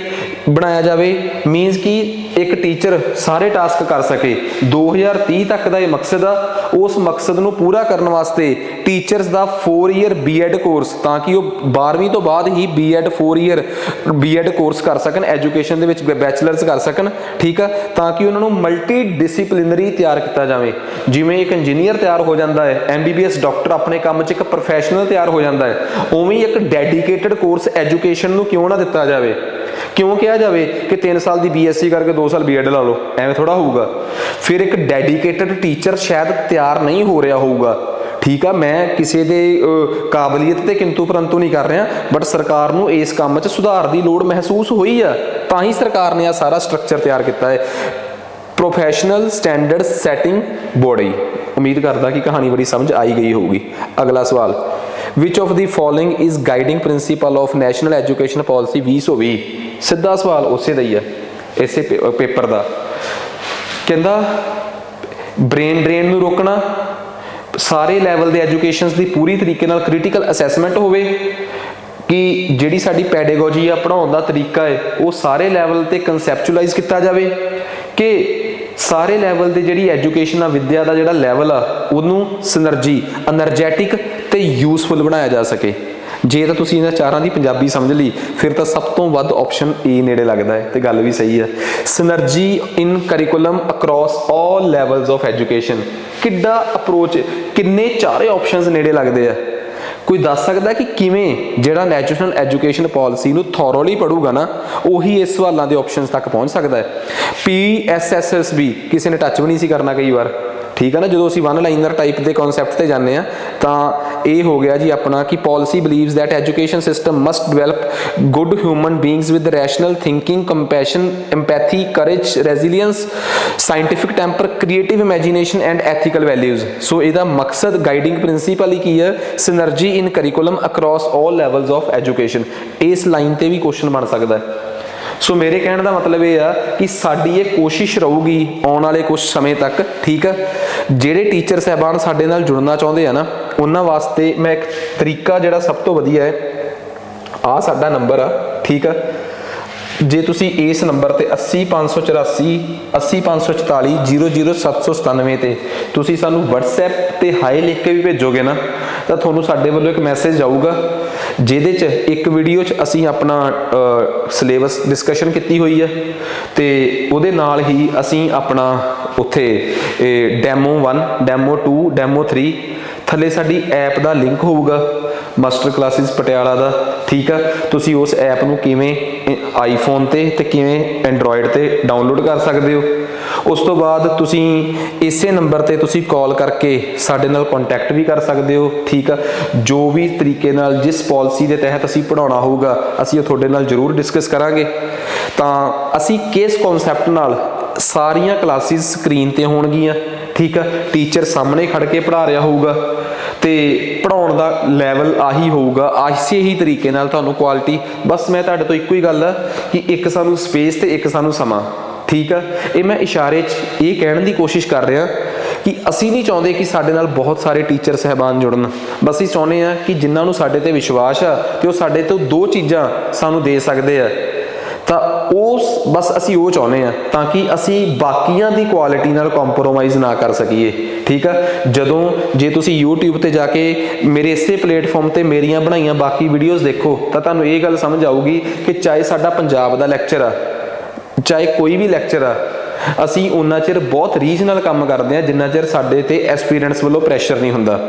Speaker 1: ਬਣਾਇਆ ਜਾਵੇ, ਮੀਨਸ ਕਿ ਇੱਕ ਟੀਚਰ ਸਾਰੇ ਟਾਸਕ ਕਰ ਸਕੇ। 2030 ਤੱਕ ਦਾ ਇਹ ਮਕਸਦ ਆ। ਉਸ ਮਕਸਦ ਨੂੰ ਪੂਰਾ ਕਰਨ ਵਾਸਤੇ ਟੀਚਰਸ ਦਾ 4 ਈਅਰ B.Ed ਕੋਰਸ, ਤਾਂ ਕਿ ਉਹ 12ਵੀਂ ਤੋਂ ਬਾਅਦ ਹੀ B.Ed 4 ਈਅਰ B.Ed ਕੋਰਸ ਕਰ ਸਕਣ, ਐਜੂਕੇਸ਼ਨ ਦੇ ਵਿੱਚ ਬੈਚਲਰਸ ਕਰ ਸਕਣ, ਠੀਕ ਆ, ਤਾਂ ਕਿ ਉਹਨਾਂ ਨੂੰ ਮਲਟੀ ਡਿਸਪਲਿਨਰੀ ਤਿਆਰ ਕੀਤਾ ਜਾਵੇ। ਜਿਵੇਂ ਇੱਕ ਇੰਜੀਨੀਅਰ ਤਿਆਰ ਹੋ ਜਾਂਦਾ ਹੈ, MBBS ਡਾਕਟਰ ਆਪਣੇ ਕੰਮ 'ਚ ਇੱਕ ਪ੍ਰੋਫੈਸ਼ਨਲ ਤਿਆਰ ਹੋ ਜਾਂਦਾ ਹੈ, ਉਵੇਂ ਹੀ ਇੱਕ ਡੈਡੀਕੇਟਡ ਕੋਰਸ ਐਜੂਕੇਸ਼ਨ ਨੂੰ ਕਿਉਂ ਨਾ ਦਿੱਤਾ ਜਾਵੇ। ਕਿਉਂ ਕਿਹਾ ਜਾਵੇ ਕਿ 3 ਸਾਲ ਦੀ BSc ਕਰਕੇ 2 ਸਾਲ B.Ed ਲਾ ਲਓ, ਐਵੇਂ ਥੋੜਾ ਹੋਊਗਾ। ਫਿਰ ਇੱਕ ਡੈਡੀਕੇਟਡ ਟੀਚਰ ਸ਼ਾਇਦ ਤਿਆਰ ਨਹੀਂ ਹੋ ਰਿਹਾ ਹੋਊਗਾ, ਠੀਕ ਆ। ਮੈਂ ਕਿਸੇ ਦੇ ਕਾਬਲੀਅਤ ਤੇ ਕਿੰਤੂ ਪਰੰਤੂ ਨਹੀਂ ਕਰ ਰਿਹਾ, ਬਟ ਸਰਕਾਰ ਨੂੰ ਇਸ ਕੰਮ 'ਚ ਸੁਧਾਰ ਦੀ ਲੋੜ ਮਹਿਸੂਸ ਹੋਈ ਆ, ਤਾਂ ਹੀ ਸਰਕਾਰ ਨੇ ਆ ਸਾਰਾ ਸਟਰਕਚਰ ਤਿਆਰ ਕੀਤਾ ਹੈ, ਪ੍ਰੋਫੈਸ਼ਨਲ ਸਟੈਂਡਰਡ ਸੈਟਿੰਗ ਬੋਡੀ। ਉਮੀਦ ਕਰਦਾ ਕਿ ਕਹਾਣੀ ਬੜੀ ਸਮਝ ਆਈ ਗਈ ਹੋਊਗੀ। ਅਗਲਾ ਸਵਾਲ, which of the following is guiding principle of national education policy 2020? ਸਿੱਧਾ ਸਵਾਲ ਉਸੇ ਦਾ ਹੀ ਹੈ, ਇਸੇ ਪੇਪਰ ਦਾ। ਕਹਿੰਦਾ ਬ੍ਰੇਨ ਡਰੇਨ ਨੂੰ ਰੋਕਣਾ, ਸਾਰੇ ਲੈਵਲ ਦੇ ਐਜੂਕੇਸ਼ਨਸ ਦੀ ਪੂਰੀ ਤਰੀਕੇ ਨਾਲ ਕ੍ਰਿਟੀਕਲ ਅਸੈਸਮੈਂਟ ਹੋਵੇ, ਕਿ ਜਿਹੜੀ ਸਾਡੀ ਪੈਡਾਗੋਜੀ ਆ, ਪੜ੍ਹਾਉਣ ਦਾ ਤਰੀਕਾ ਹੈ, ਉਹ ਸਾਰੇ ਲੈਵਲ ਤੇ ਕਨਸੈਪਚੁਅਲਾਈਜ਼ ਕੀਤਾ ਜਾਵੇ, ਕਿ ਸਾਰੇ ਲੈਵਲ ਦੇ ਜਿਹੜੀ ਐਜੂਕੇਸ਼ਨ ਆ, ਵਿਦਿਆ ਦਾ ਜਿਹੜਾ ਲੈਵਲ ਆ, ਉਹਨੂੰ ਸਿਨਰਜੀ, એનર્ਜੈਟਿਕ ਤੇ ਯੂਸਫੁਲ ਬਣਾਇਆ ਜਾ ਸਕੇ। ਜੇ ਤਾਂ ਤੁਸੀਂ ਇਹਨਾਂ ਚਾਰਾਂ ਦੀ ਪੰਜਾਬੀ ਸਮਝ ਲਈ, ਫਿਰ ਤਾਂ ਸਭ ਤੋਂ ਵੱਧ ਆਪਸ਼ਨ ਏ ਨੇੜੇ ਲੱਗਦਾ ਹੈ, ਤੇ ਗੱਲ ਵੀ ਸਹੀ ਹੈ। Synergy in curriculum across all levels of education, ਕਿੱਡਾ ਅਪਰੋਚ, ਕਿੰਨੇ ਚਾਰੇ ਆਪਸ਼ਨਸ ਨੇੜੇ ਲੱਗਦੇ ਆ। ਕੋਈ ਦੱਸ ਸਕਦਾ ਕਿ ਕਿਵੇਂ? ਜਿਹੜਾ ਨੈਸ਼ਨਲ ਐਜੂਕੇਸ਼ਨ ਪਾਲਿਸੀ ਨੂੰ ਥੋਰੋਲੀ ਪੜੂਗਾ ਨਾ, ਉਹੀ ਇਸ ਸਵਾਲਾਂ ਦੇ ਆਪਸ਼ਨਸ ਤੱਕ ਪਹੁੰਚ ਸਕਦਾ ਹੈ। PSSSB ਕਿਸੇ ਨੇ ਟੱਚ ਵੀ ਨਹੀਂ ਸੀ ਕਰਨਾ ਕਈ ਵਾਰ, ਠੀਕ ਹੈ ਨਾ। ਜਦੋਂ ਅਸੀਂ ਵਨ ਲਾਈਨਰ ਟਾਈਪ ਦੇ ਕਨਸੈਪਟ ਤੇ ਜਾਂਦੇ ਆ, ਤਾਂ ਇਹ ਹੋ ਗਿਆ ਜੀ ਆਪਣਾ ਕਿ policy believes that education system must develop good human beings with rational thinking, compassion, empathy, courage, resilience, scientific temper, creative imagination and ethical values. So ਇਹਦਾ ਮਕਸਦ, ਗਾਈਡਿੰਗ ਪ੍ਰਿੰਸੀਪਲ ਹੀ ਕੀ ਹੈ? Synergy in curriculum across all levels of education. ਇਸ line ਤੇ ਵੀ question ਬਣ ਸਕਦਾ ਹੈ। ਸੋ ਮੇਰੇ ਕਹਿਣ ਦਾ ਮਤਲਬ ਇਹ ਆ ਕਿ ਸਾਡੀ ਇਹ ਕੋਸ਼ਿਸ਼ ਰਹੂਗੀ ਆਉਣ ਵਾਲੇ ਕੁਝ ਸਮੇਂ ਤੱਕ, ਠੀਕ ਆ। ਜਿਹੜੇ ਟੀਚਰ ਸਾਹਿਬਾਨ ਸਾਡੇ ਨਾਲ ਜੁੜਨਾ ਚਾਹੁੰਦੇ ਆ ਨਾ, ਉਹਨਾਂ ਵਾਸਤੇ ਮੈਂ ਇੱਕ ਤਰੀਕਾ ਜਿਹੜਾ ਸਭ ਤੋਂ ਵਧੀਆ ਹੈ, ਆਹ ਸਾਡਾ ਨੰਬਰ ਆ, ਠੀਕ ਆ। ਜੇ ਤੁਸੀਂ ਇਸ ਨੰਬਰ ਤੇ 80584 80544 00797 ਤੇ ਤੁਸੀਂ ਸਾਨੂੰ WhatsApp ਤੇ ਹਾਈ ਲਿਖ ਕੇ ਵੀ ਭੇਜੋਗੇ ਨਾ, ਤਾਂ ਤੁਹਾਨੂੰ ਸਾਡੇ ਵੱਲੋਂ ਇੱਕ ਮੈਸੇਜ ਜਾਊਗਾ, ਜਿਹਦੇ 'ਚ ਇੱਕ ਵੀਡੀਓ 'ਚ ਅਸੀਂ ਆਪਣਾ ਸਿਲੇਬਸ ਡਿਸਕਸ਼ਨ ਕੀਤੀ ਹੋਈ ਹੈ, ਤੇ ਉਹਦੇ ਨਾਲ ਹੀ ਅਸੀਂ ਆਪਣਾ ਉੱਥੇ ਡੈਮੋ 1, ਡੈਮੋ 2, ਡੈਮੋ 3 ਥੱਲੇ ਸਾਡੀ ਐਪ ਦਾ ਲਿੰਕ ਹੋਊਗਾ, ਮਾਸਟਰ ਕਲਾਸਿਸ ਪਟਿਆਲਾ ਦਾ, ਠੀਕ ਆ। ਤੁਸੀਂ ਉਸ ਐਪ ਨੂੰ ਕਿਵੇਂ ਆਈਫੋਨ ਤੇ ਕਿਵੇਂ ਐਂਡਰੋਇਡ ਤੇ ਡਾਊਨਲੋਡ ਕਰ ਸਕਦੇ ਹੋ। ਉਸ ਤੋਂ ਬਾਅਦ ਤੁਸੀਂ ਇਸੇ ਨੰਬਰ ਤੇ ਤੁਸੀਂ ਕਾਲ ਕਰਕੇ ਸਾਡੇ ਨਾਲ ਕੰਟੈਕਟ ਵੀ ਕਰ ਸਕਦੇ ਹੋ, ਠੀਕ ਆ। ਜੋ ਵੀ ਤਰੀਕੇ ਨਾਲ, ਜਿਸ ਪਾਲਿਸੀ ਦੇ ਤਹਿਤ ਅਸੀਂ ਪੜ੍ਹਾਉਣਾ ਹੋਊਗਾ, ਅਸੀਂ ਉਹ ਤੁਹਾਡੇ ਨਾਲ ਜ਼ਰੂਰ ਡਿਸਕਸ ਕਰਾਂਗੇ। ਤਾਂ ਅਸੀਂ ਕਿਸ ਕਨਸੈਪਟ ਨਾਲ, ਸਾਰੀਆਂ ਕਲਾਸਿਸ ਸਕਰੀਨ ਤੇ ਹੋਣਗੀਆਂ, ਠੀਕ ਆ। ਟੀਚਰ ਸਾਹਮਣੇ ਖੜ ਕੇ ਪੜ੍ਹਾ ਰਿਹਾ ਹੋਊਗਾ, ਤੇ ਪੜ੍ਹਾਉਣ ਦਾ ਲੈਵਲ ਆਹੀ ਹੋਊਗਾ, ਇਸੇ ਹੀ ਤਰੀਕੇ ਨਾਲ ਤੁਹਾਨੂੰ ਕੁਆਲਿਟੀ। ਬਸ ਮੈਂ ਤੁਹਾਡੇ ਤੋਂ ਇੱਕੋ ਹੀ ਗੱਲ ਆ ਕਿ ਇੱਕ ਸਾਨੂੰ ਸਪੇਸ ਤੇ ਇੱਕ ਸਾਨੂੰ ਸਮਾਂ, ਠੀਕ ਆ। ਇਹ ਮੈਂ ਇਸ਼ਾਰੇ 'ਚ ਇਹ ਕਹਿਣ ਦੀ ਕੋਸ਼ਿਸ਼ ਕਰ ਰਿਹਾ ਕਿ ਅਸੀਂ ਨਹੀਂ ਚਾਹੁੰਦੇ ਕਿ ਸਾਡੇ ਨਾਲ ਬਹੁਤ ਸਾਰੇ ਟੀਚਰ ਸਹਿਬਾਨ ਜੁੜਨ, ਬਸ ਅਸੀਂ ਚਾਹੁੰਦੇ ਆ ਕਿ ਜਿਨ੍ਹਾਂ ਨੂੰ ਸਾਡੇ ਤੇ ਵਿਸ਼ਵਾਸ ਆ ਤੇ ਉਹ ਸਾਡੇ ਤੋਂ 2 ਚੀਜ਼ਾਂ ਸਾਨੂੰ ਦੇ ਸਕਦੇ ਆ, ਤਾਂ ਬਸ ਅਸੀਂ ਉਹ ਚਾਹੁੰਦੇ ਆ, ਤਾਂ ਕਿ ਅਸੀਂ ਬਾਕੀਆਂ ਦੀ ਕੁਆਲਿਟੀ ਨਾਲ ਕੰਪਰੋਮਾਈਜ਼ ਨਾ ਕਰ ਸਕੀਏ, ਠੀਕ ਆ। ਜੇ ਤੁਸੀਂ YouTube ਤੇ ਜਾ ਕੇ ਮੇਰੇ ਇਸੇ ਪਲੇਟਫਾਰਮ ਤੇ ਮੇਰੀਆਂ ਬਣਾਈਆਂ ਬਾਕੀ ਵੀਡੀਓਜ਼ ਦੇਖੋ, ਤਾਂ ਤੁਹਾਨੂੰ ਇਹ ਗੱਲ ਸਮਝ ਆਊਗੀ ਕਿ ਚਾਹੇ ਸਾਡਾ ਪੰਜਾਬ ਦਾ ਲੈਕਚਰ ਆ, ਚਾਹੇ ਕੋਈ ਵੀ ਲੈਕਚਰ ਆ, ਅਸੀਂ ਉਹਨਾਂ ਚਿਰ ਬਹੁਤ ਰੀਜਨਲ ਕੰਮ ਕਰਦੇ ਆ ਜਿੰਨਾ ਚਿਰ ਸਾਡੇ ਤੇ ਐਸਪੀਰੈਂਟਸ ਵੱਲੋਂ ਪ੍ਰੈਸ਼ਰ ਨਹੀਂ ਹੁੰਦਾ।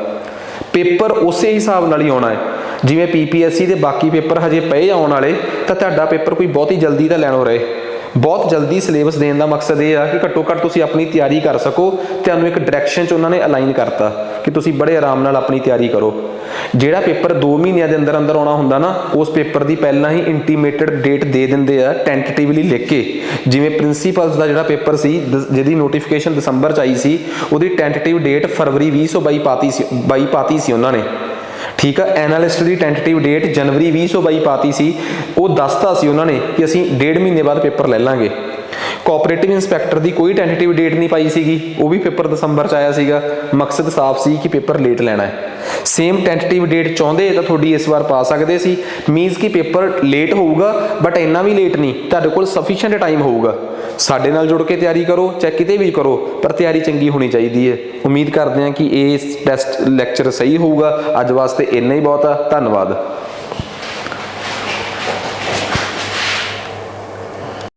Speaker 1: ਪੇਪਰ ਉਸੇ ਹਿਸਾਬ ਨਾਲ ਹੀ ਆਉਣਾ ਹੈ, ਜਿਵੇਂ PPSC ਦੇ ਬਾਕੀ ਪੇਪਰ ਹਜੇ ਪਏ ਆਉਣ ਵਾਲੇ, ਤਾਂ ਤੁਹਾਡਾ ਪੇਪਰ ਕੋਈ ਬਹੁਤੀ ਜਲਦੀ ਤਾਂ ਲੈਣੋਂ ਰਹੇ। ਬਹੁਤ ਜਲਦੀ ਸਿਲੇਬਸ ਦੇਣ ਦਾ ਮਕਸਦ ਇਹ ਆ ਕਿ ਘੱਟੋ ਘੱਟ ਤੁਸੀਂ ਆਪਣੀ ਤਿਆਰੀ ਕਰ ਸਕੋ। ਤੁਹਾਨੂੰ ਇੱਕ ਡਾਇਰੈਕਸ਼ਨ 'ਚ ਉਹਨਾਂ ਨੇ ਅਲਾਈਨ ਕਰਤਾ ਕਿ ਤੁਸੀਂ ਬੜੇ ਆਰਾਮ ਨਾਲ ਆਪਣੀ ਤਿਆਰੀ ਕਰੋ। ਜਿਹੜਾ ਪੇਪਰ 2 ਮਹੀਨਿਆਂ ਦੇ ਅੰਦਰ ਅੰਦਰ ਆਉਣਾ ਹੁੰਦਾ ਨਾ, ਉਸ ਪੇਪਰ ਦੀ ਪਹਿਲਾਂ ਹੀ ਇੰਟੀਮੇਟਡ ਡੇਟ ਦੇ ਦਿੰਦੇ ਆ ਟੈਂਟੇਟਿਵਲੀ ਲਿਖ ਕੇ। ਜਿਵੇਂ ਪ੍ਰਿੰਸੀਪਲਸ ਦਾ ਜਿਹੜਾ ਪੇਪਰ ਸੀ ਜਿਹਦੀ ਨੋਟੀਫਿਕੇਸ਼ਨ ਦਸੰਬਰ 'ਚ ਆਈ ਸੀ, ਉਹਦੀ ਟੈਂਟੇਟਿਵ ਡੇਟ ਫਰਵਰੀ 2022 ਪਾਤੀ ਸੀ ਉਹਨਾਂ ਨੇ। ਠੀਕ ਆ, ਐਨਾਲਿਸਟ ਦੀ ਟੈਂਟੇਟਿਵ ਡੇਟ ਜਨਵਰੀ 2022 ਪਾਤੀ ਸੀ। ਉਹ ਦੱਸਤਾ ਸੀ ਉਹਨਾਂ ਨੇ ਕਿ ਅਸੀਂ 1.5 ਮਹੀਨੇ ਬਾਅਦ ਪੇਪਰ ਲੈ ਲਾਂਗੇ। ਕੋਆਪਰੇਟਿਵ ਇੰਸਪੈਕਟਰ ਦੀ ਕੋਈ ਟੈਂਟੇਟਿਵ ਡੇਟ ਨਹੀਂ ਪਾਈ ਸੀਗੀ, ਉਹ ਵੀ ਪੇਪਰ ਦਸੰਬਰ 'ਚ ਆਇਆ ਸੀਗਾ। ਮਕਸਦ ਸਾਫ਼ ਸੀ ਕਿ ਪੇਪਰ ਲੇਟ ਲੈਣਾ ਹੈ। ਸੇਮ ਟੈਂਟੇਟਿਵ ਡੇਟ ਚਾਹੁੰਦੇ ਤਾਂ ਤੁਹਾਡੀ ਇਸ ਵਾਰ ਪਾ ਸਕਦੇ ਸੀ। ਮੀਨਸ ਕਿ ਪੇਪਰ ਲੇਟ ਹੋਊਗਾ, ਬਟ ਇੰਨਾ ਵੀ ਲੇਟ ਨਹੀਂ, ਤੁਹਾਡੇ ਕੋਲ ਸਫੀਸ਼ੀਐਂਟ ਟਾਈਮ ਹੋਊਗਾ। ਸਾਡੇ ਨਾਲ ਜੁੜ ਕੇ ਤਿਆਰੀ ਕਰੋ, ਚਾਹੇ ਕਿਤੇ ਵੀ ਕਰੋ, ਪਰ ਤਿਆਰੀ ਚੰਗੀ ਹੋਣੀ ਚਾਹੀਦੀ ਹੈ। ਉਮੀਦ ਕਰਦੇ ਹਾਂ ਕਿ ਇਹ ਟੈਸਟ ਲੈਕਚਰ ਸਹੀ ਹੋਊਗਾ। ਅੱਜ ਵਾਸਤੇ ਇੰਨਾ ਹੀ ਬਹੁਤ ਆ। ਧੰਨਵਾਦ।